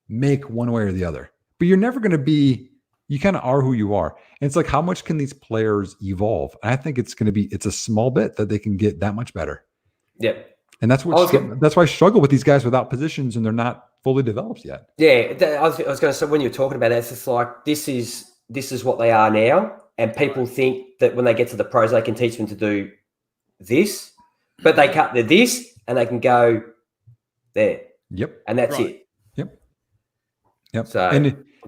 make one way or the other, but you're never going to be, you kind of are who you are. And it's like, how much can these players evolve? And I think it's a small bit that they can get that much better. Yep. And that's that's why I struggle with these guys without positions and they're not fully developed yet. Yeah. I was going to say, when you're talking about it, it's just like, this is what they are now. And people think that when they get to the pros, they can teach them to do this, but they cut the this and they can go there. Yep. And that's it. Yep. So,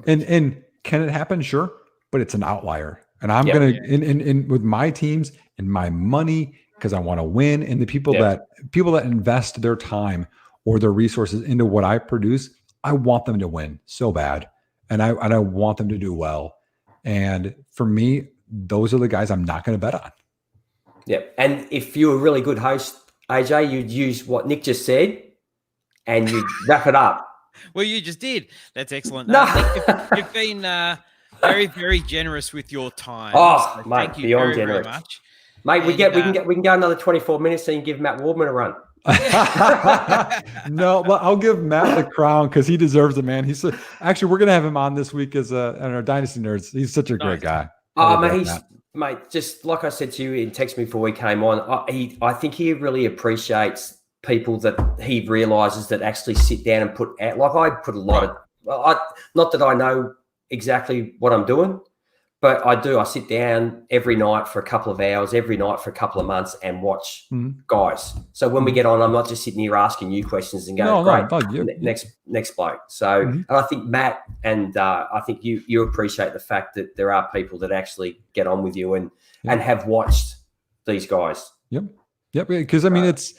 and can it happen? Sure. But it's an outlier. And I'm going to, in with my teams and my money, because I want to win. And the people that invest their time or their resources into what I produce, I want them to win so bad. And I want them to do well. And for me, those are the guys I'm not going to bet on. Yeah. And if you're a really good host, AJ, you'd use what Nick just said and you'd wrap it up. Well, you just did. That's excellent. No. You've been very, very generous with your time. Oh, so mate, thank you beyond very, generous. very much. Mate, we can go another 24 minutes so you can give Matt Wardman a run. No, well, I'll give Matt the crown because he deserves it, man. Actually, we're gonna have him on this week as our Dynasty Nerds. He's such a great guy. Mate, just like I said to you in text me before we came on, I think he really appreciates people that he realizes that actually sit down and put out. Like I put a lot of, not that I know exactly what I'm doing, but I do. I sit down every night for a couple of hours, every night for a couple of months and watch guys. So when we get on, I'm not just sitting here asking you questions and going, next bloke. So, and I think Matt and I think you appreciate the fact that there are people that actually get on with you and have watched these guys. Yep. Because I mean, it's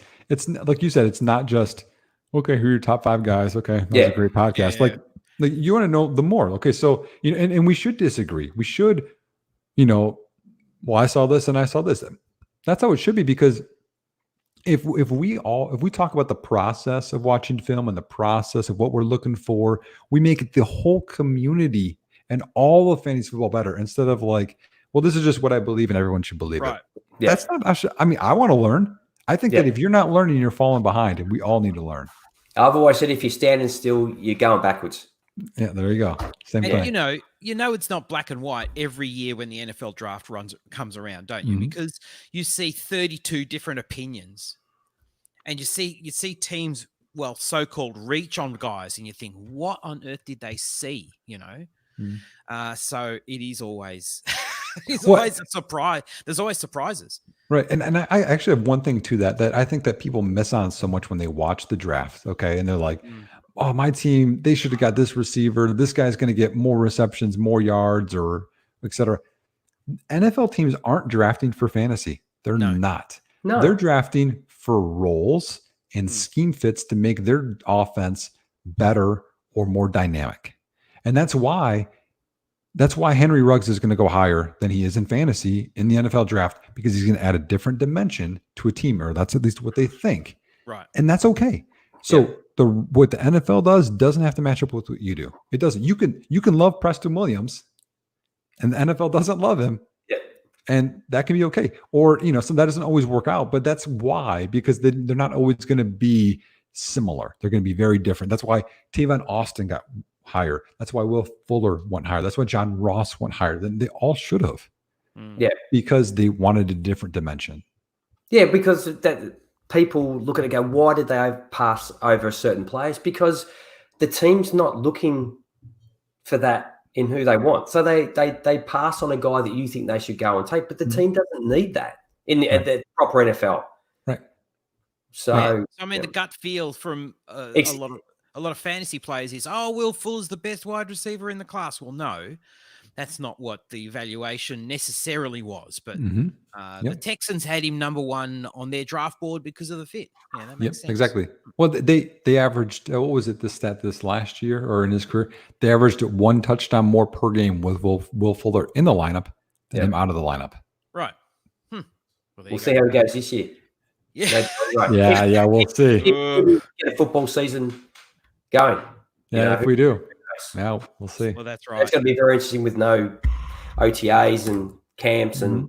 like you said, it's not just, okay, who are your top 5 guys? Okay. That was a great podcast. Like you want to know the more. Okay. So, and we should disagree. We should, well, I saw this and I saw this. That's how it should be, because if we talk about the process of watching film and the process of what we're looking for, we make it the whole community and all of fantasy football better, instead of like, well, this is just what I believe and everyone should believe it. Yeah. That's not, I mean, I want to learn. I think that if you're not learning, you're falling behind, and we all need to learn. I've always said, if you're standing still, you're going backwards. Yeah, there you go. Same thing. You know, it's not black and white every year when the NFL draft comes around, don't you? Because you see 32 different opinions, and you see teams, well, so-called reach on guys, and you think, what on earth did they see? So it is always, always a surprise. There's always surprises. Right. And I actually have one thing to that I think that people miss on so much when they watch the draft. Okay. And they're like, oh, my team, they should have got this receiver. This guy's going to get more receptions, more yards, or et cetera. NFL teams aren't drafting for fantasy. They're not. No. They're drafting for roles and scheme fits to make their offense better or more dynamic. And that's why Henry Ruggs is going to go higher than he is in fantasy in the NFL draft, because he's going to add a different dimension to a team, or that's at least what they think. Right. And that's okay. So what the NFL doesn't have to match up with what you do. It doesn't. You can love Preston Williams and the NFL doesn't love him. Yeah. And that can be okay. Or, so that doesn't always work out, but that's why, because they're not always going to be similar. They're going to be very different. That's why Tavon Austin got higher. That's why Will Fuller went higher. That's why John Ross went higher. Then they all should have. Yeah. Because they wanted a different dimension. Yeah, because that people look at it and go, why did they pass over a certain place? Because the team's not looking for that in who they want. So they pass on a guy that you think they should go and take, but the team doesn't need that in the proper NFL. So, I mean, the gut feel from a lot of fantasy players is, Will Fuller's the best wide receiver in the class. Well, no, that's not what the evaluation necessarily was. But the Texans had him number 1 on their draft board because of the fit. Yeah, that makes sense. Exactly. Well, they averaged, what was it, the stat this last year or in his career? They averaged 1 touchdown more per game with Will Fuller in the lineup than him out of the lineup. Right. Well, we'll see how it goes this year. Yeah. Right. Yeah, we'll see. Get a football season going. Yeah, if we do. Yeah, we'll see. Well, that's right. It's going to be very interesting with no OTAs and camps and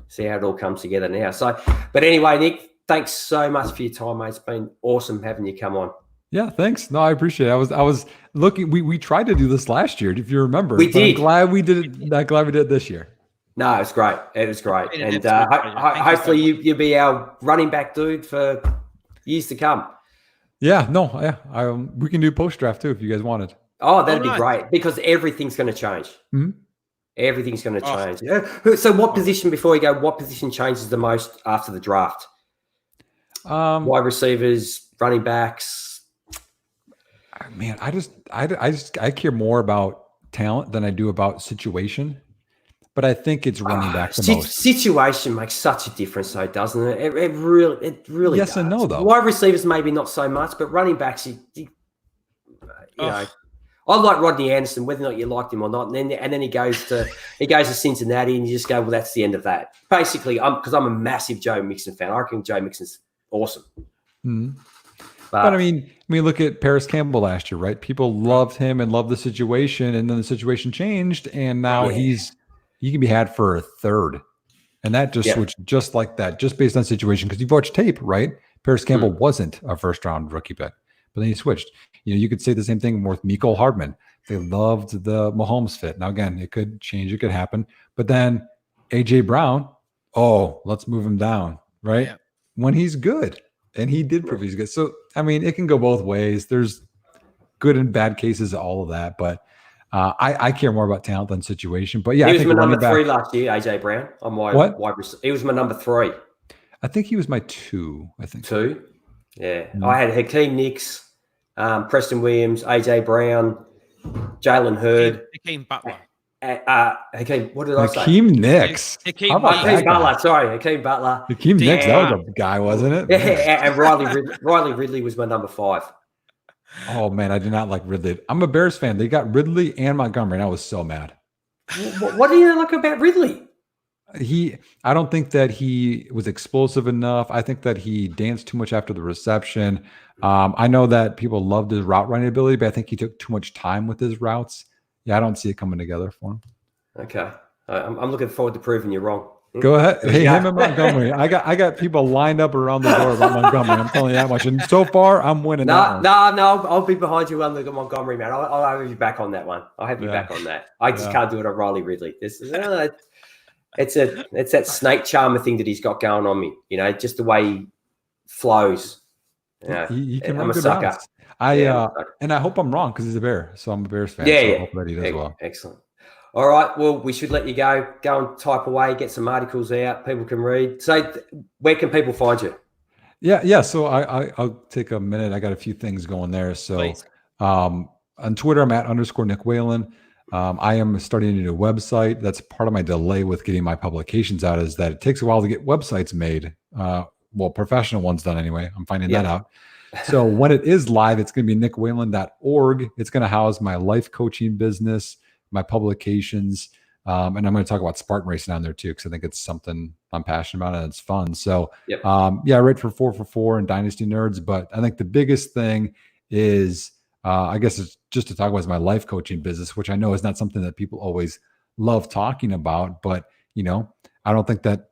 see how it all comes together now. So, but anyway, Nick, thanks so much for your time, mate. It's been awesome having you come on. Yeah, thanks. No, I appreciate it. I was looking. We tried to do this last year, if you remember. We did. I'm glad we did it. I'm glad we did it this year. No, it's great. It was great, and hopefully you'll be our running back dude for years to come. Yeah, no, yeah. We can do post draft too if you guys wanted. Oh, that'd be great because everything's going to change. Everything's going to change. Yeah. So, what position? Before we go, what position changes the most after the draft? Wide receivers, running backs. Man, I care more about talent than I do about situation. But I think it's running back the most. Situation makes such a difference, though, doesn't it? It really yes does. And no, though. Wide receivers maybe not so much, but running backs, you know. I like Rodney Anderson, whether or not you liked him or not, and then he goes to Cincinnati, and you just go, well, that's the end of that. Basically, because I'm a massive Joe Mixon fan. I reckon Joe Mixon's awesome. But I mean, look at Paris Campbell last year, right? People loved him and loved the situation, and then the situation changed, and now he can be had for a third. And that just switched just like that, just based on situation. Because you've watched tape, right? Paris Campbell wasn't a first-round rookie pick, but then he switched. You could say the same thing with Mecole Hardman. They loved the Mahomes fit. Now, again, it could change. It could happen. But then A.J. Brown, let's move him down, right? Yeah. When he's good. And he did prove he's good. So, I mean, it can go both ways. There's good and bad cases, all of that. But I care more about talent than situation. But yeah, he was my number 3 last year, AJ Brown. On my wide receiver. He was my number 3. I think he was my 2. I think 2. Yeah, I had Hakeem Nicks, Preston Williams, AJ Brown, Jalen Hurd, Hakeem Butler. Hakeem, what did I say? Hakeem Nicks. Hakeem Butler. Sorry, Hakeem Butler. Hakeem Nicks. That was a guy, wasn't it? Yeah, and Riley Ridley was my number 5. Oh, man, I did not like Ridley. I'm a Bears fan. They got Ridley and Montgomery, and I was so mad. What do you like about Ridley? I don't think that he was explosive enough. I think that he danced too much after the reception. I know that people loved his route running ability, but I think he took too much time with his routes. Yeah, I don't see it coming together for him. Okay. I'm looking forward to proving you wrong. Go ahead. Hey, him and Montgomery. I got people lined up around the door about Montgomery. I'm telling you that much. And so far, I'm winning. No. I'll be behind you on the Montgomery, man. I'll have you back on that one. I'll have you back on that. I just can't do it on Riley Ridley. This is it's that snake charmer thing that he's got going on me. Just the way he flows. Yeah, he can I'm run a good sucker. routes. And I hope I'm wrong because he's a Bear, so I'm a Bears fan. Yeah, so I hope that he does well. Excellent. All right, well, we should let you go. Go and type away, get some articles out. People can read. So, where can people find you? Yeah. So I'll take a minute. I got a few things going there. So, on Twitter, I'm at _Nick Whalen. I am starting a new website. That's part of my delay with getting my publications out is that it takes a while to get websites made. Professional ones done anyway. I'm finding that out. So when it is live, it's going to be nickwhalen.org. It's going to house my life coaching business, my publications, and I'm going to talk about Spartan racing on there too, because I think it's something I'm passionate about and it's fun. So I write for 4for4 and Dynasty Nerds, but I think the biggest thing is I guess it's just to talk about is my life coaching business, which I know is not something that people always love talking about, but I don't think that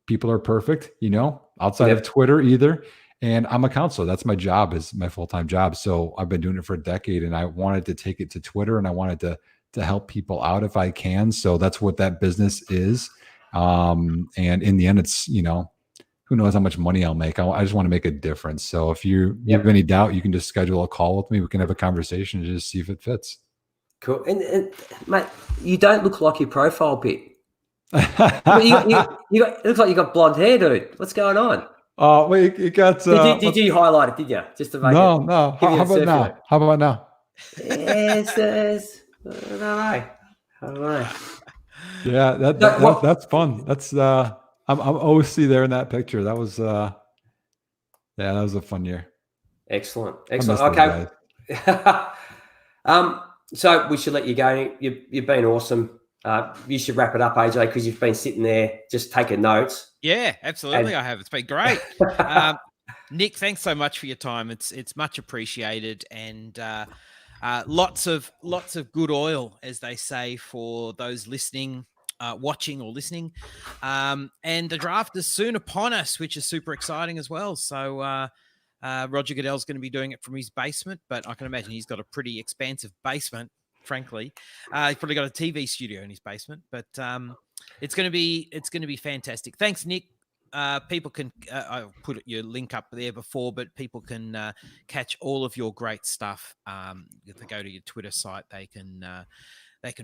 people are perfect, outside of Twitter either. And I'm a counselor. That's my job, is my full-time job. So I've been doing it for a decade, and I wanted to take it to Twitter, and I wanted to help people out if I can. So that's what that business is. And in the end, it's, who knows how much money I'll make. I just want to make a difference. So if you have any doubt, you can just schedule a call with me. We can have a conversation and just see if it fits. Cool. And mate, you don't look like your profile pic. It looks like you got blonde hair, dude. What's going on? Wait, it got. Did you highlight it? Did you just to make No, it? no. Give you How a about now? circulate. How about now? Yes. I don't know. I don't know. Yeah, that's fun. That's I'm OC there in that picture. That was yeah, that was a fun year. Excellent. I miss Okay. those guys. So we should let you go. You've been awesome. You should wrap it up, AJ, because you've been sitting there just taking notes. Yeah, absolutely. I have. It's been great. Nick, thanks so much for your time. It's much appreciated, and lots of good oil, as they say, for those listening, watching or listening. And the draft is soon upon us, which is super exciting as well. So Roger Goodell's going to be doing it from his basement, but I can imagine he's got a pretty expansive basement. Frankly, he's probably got a TV studio in his basement, but it's going to be fantastic. Thanks, Nick. People can I'll put your link up there before, but people can catch all of your great stuff. If they go to your Twitter site, they can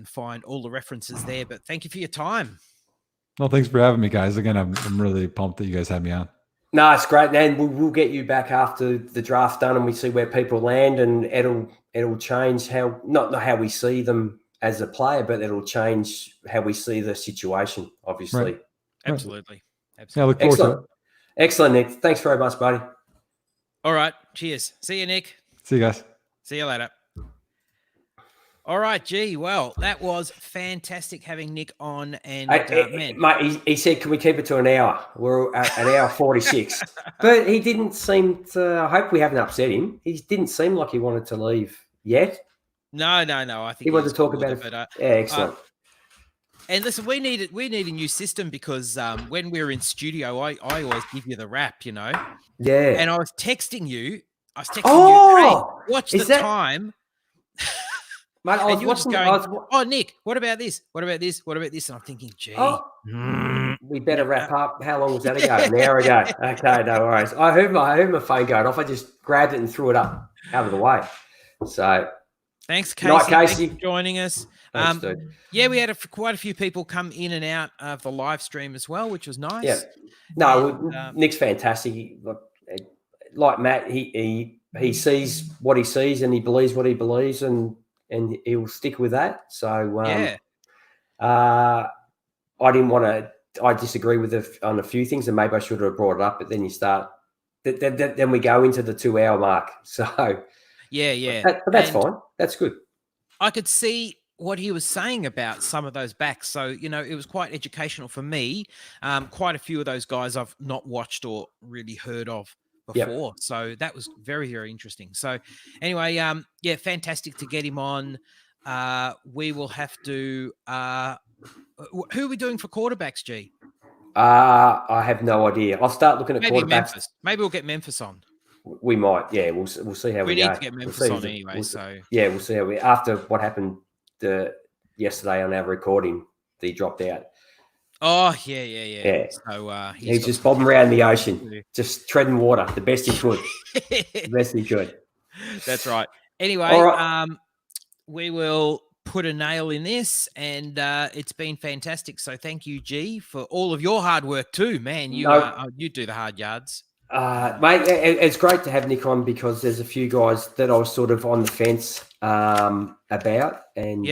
find all the references there. But thank you for your time. Well, thanks for having me, guys. Again, I'm really pumped that you guys had me on. No, it's great, man. We'll get you back after the draft done, and we see where people land, and it'll change how not how we see them as a player, but it'll change how we see the situation. Obviously, right. Absolutely. Yeah, I look forward to it. Excellent, Nick. Thanks very much, buddy. All right. Cheers. See you, Nick. See you guys. See you later. All right, gee, well, that was fantastic having Nick on. And man, mate, he said, "Can we keep it to an hour?" We're at an hour 46, but he didn't seem to. I hope we haven't upset him. He didn't seem like he wanted to leave yet. No. I think he wanted to talk about it. But, yeah, excellent. And listen, we need a new system because when we're in studio, I always give you the wrap, you know. Yeah. And I was texting you. You, hey, watch the time. Mate, I was watching. Nick, what about this? What about this? What about this? And I'm thinking, gee, we better wrap up. How long was that ago? An hour ago. Okay, no worries. I heard my phone going off. I just grabbed it and threw it up out of the way. So, thanks, Casey. Thanks for joining us. Thanks, dude. Yeah, we had quite a few people come in and out of the live stream as well, which was nice. Yeah. No, Nick's fantastic. Like Matt, he sees what he sees and he believes what he believes, and he'll stick with that. So I didn't want to. I disagree with on a few things, and maybe I should have brought it up. But then you start. Then we go into the 2-hour mark. So yeah. But that's fine. That's good. I could see what he was saying about some of those backs. So, you know, it was quite educational for me. Quite a few of those guys I've not watched or really heard of before. Yep. So that was very, very interesting. So anyway, yeah, fantastic to get him on. We will have to, who are we doing for quarterbacks, G? I have no idea. I'll start looking at quarterbacks. Memphis. Maybe we'll get Memphis on. We might. Yeah, we'll see how we go. We need to get Memphis on anyway. Yeah, we'll see how after what happened yesterday on our recording, he dropped out. Oh, yeah. So he's just bobbing around the ocean, just treading water, the best he could. That's right. Anyway, right. We will put a nail in this, and it's been fantastic. So thank you, G, for all of your hard work too, man. You do the hard yards. Mate, it's great to have Nick on because there's a few guys that I was sort of on the fence about, and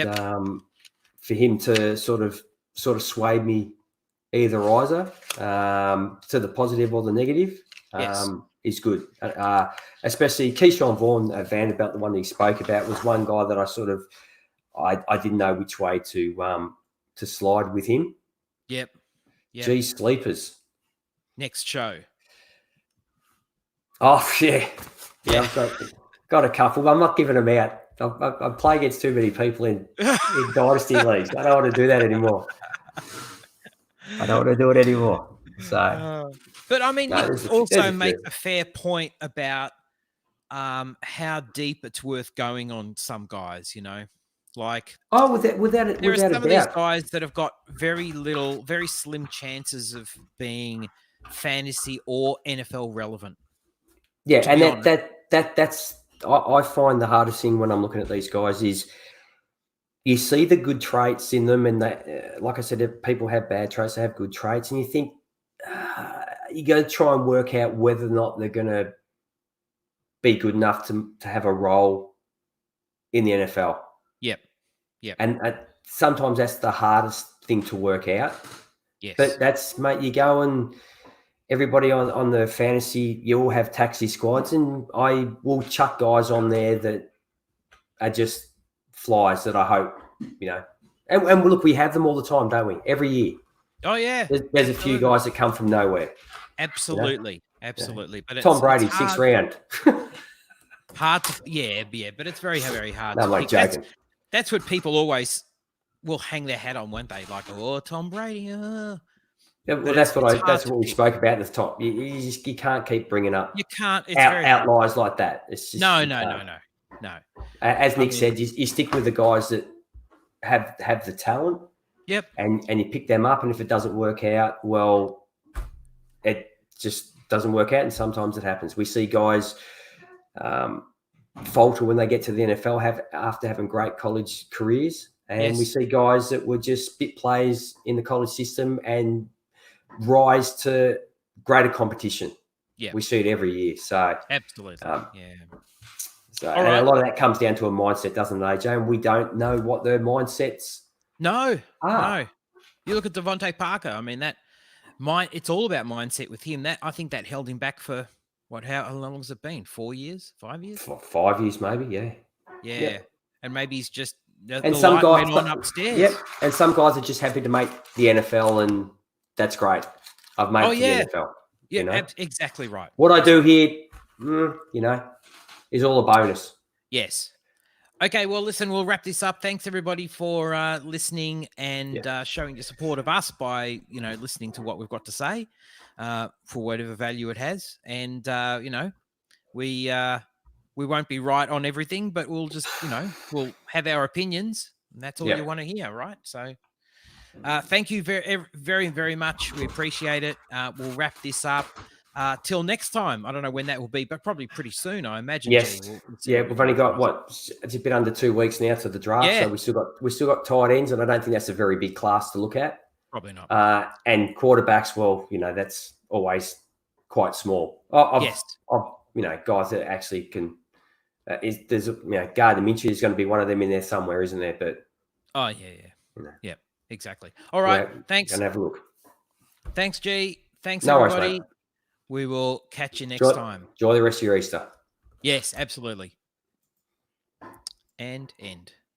for him to sort of sway me either to the positive or the negative is good. Especially Keyshawn Vaughn, Vanderbilt, the one that he spoke about, was one guy that I sort of I didn't know which way to slide with him. Yep. Gee, sleepers. Next show. Oh, yeah. I've got a couple, but I'm not giving them out. I play against too many people in dynasty leagues. I don't want to do that anymore. So, but I mean, Nick also makes a fair point about how deep it's worth going on some guys, you know, like without it. There are some of these guys that have got very slim chances of being fantasy or NFL relevant. Yeah, and that's I find the hardest thing when I'm looking at these guys is you see the good traits in them, and like I said, if people have bad traits, they have good traits, and you think you got to try and work out whether or not they're going to be good enough to have a role in the NFL. Yep. And sometimes that's the hardest thing to work out. Yes. But that's, mate, you go and everybody on the fantasy, you all have taxi squads, and I will chuck guys on there that are just flies that I hope, and look, we have them all the time, don't we? Every year. Oh, yeah. There's a few guys that come from nowhere. Absolutely. Absolutely. But Tom Brady, 6th round. Hard to, but it's very, very hard. No, I'm like joking. That's what people always will hang their hat on, won't they? Like, oh, Tom Brady. Yeah, well, that's what we spoke about at the top. You can't keep bringing up. You can't. It's outliers like that. It's just no. As Nick said, you stick with the guys that have the talent. Yep. And you pick them up, and if it doesn't work out, well, it just doesn't work out, and sometimes it happens. We see guys falter when they get to the NFL after having great college careers, and we see guys that were just spit plays in the college system and rise to greater competition. Yeah, we see it every year. So absolutely, So and a lot of that comes down to a mindset, doesn't it, AJ? And we don't know what their mindsets. No. You look at Devontae Parker. I mean, it's all about mindset with him. I think that held him back for how long has it been? 4 years? 5 years? 5 years, maybe. Yeah. Yep. And maybe he's just and some guys went on upstairs. Yep. And some guys are just happy to make the NFL, and that's great. I've made the NFL. Yeah, exactly right. What I do here, is all a bonus. Yes. Okay, well, listen, we'll wrap this up. Thanks, everybody, for listening and showing your support of us by, listening to what we've got to say for whatever value it has. And, we won't be right on everything, but we'll just, we'll have our opinions. And that's all you want to hear, right? So thank you very, very, very much. We appreciate it. We'll wrap this up. Till next time. I don't know when that will be, but probably pretty soon, I imagine. Yes. We've only got it's a bit under 2 weeks now to the draft. So we still got tight ends, and I don't think that's a very big class to look at. Probably not. And quarterbacks, well, that's always quite small. I've guys that actually can there's Gardner Minshew is going to be one of them in there somewhere, isn't there? But yeah, exactly. All right. Thanks. Gonna have a look. Thanks, G. Thanks, no everybody. Worries, mate. We will catch you next time. Enjoy the rest of your Easter. Yes, absolutely. And end.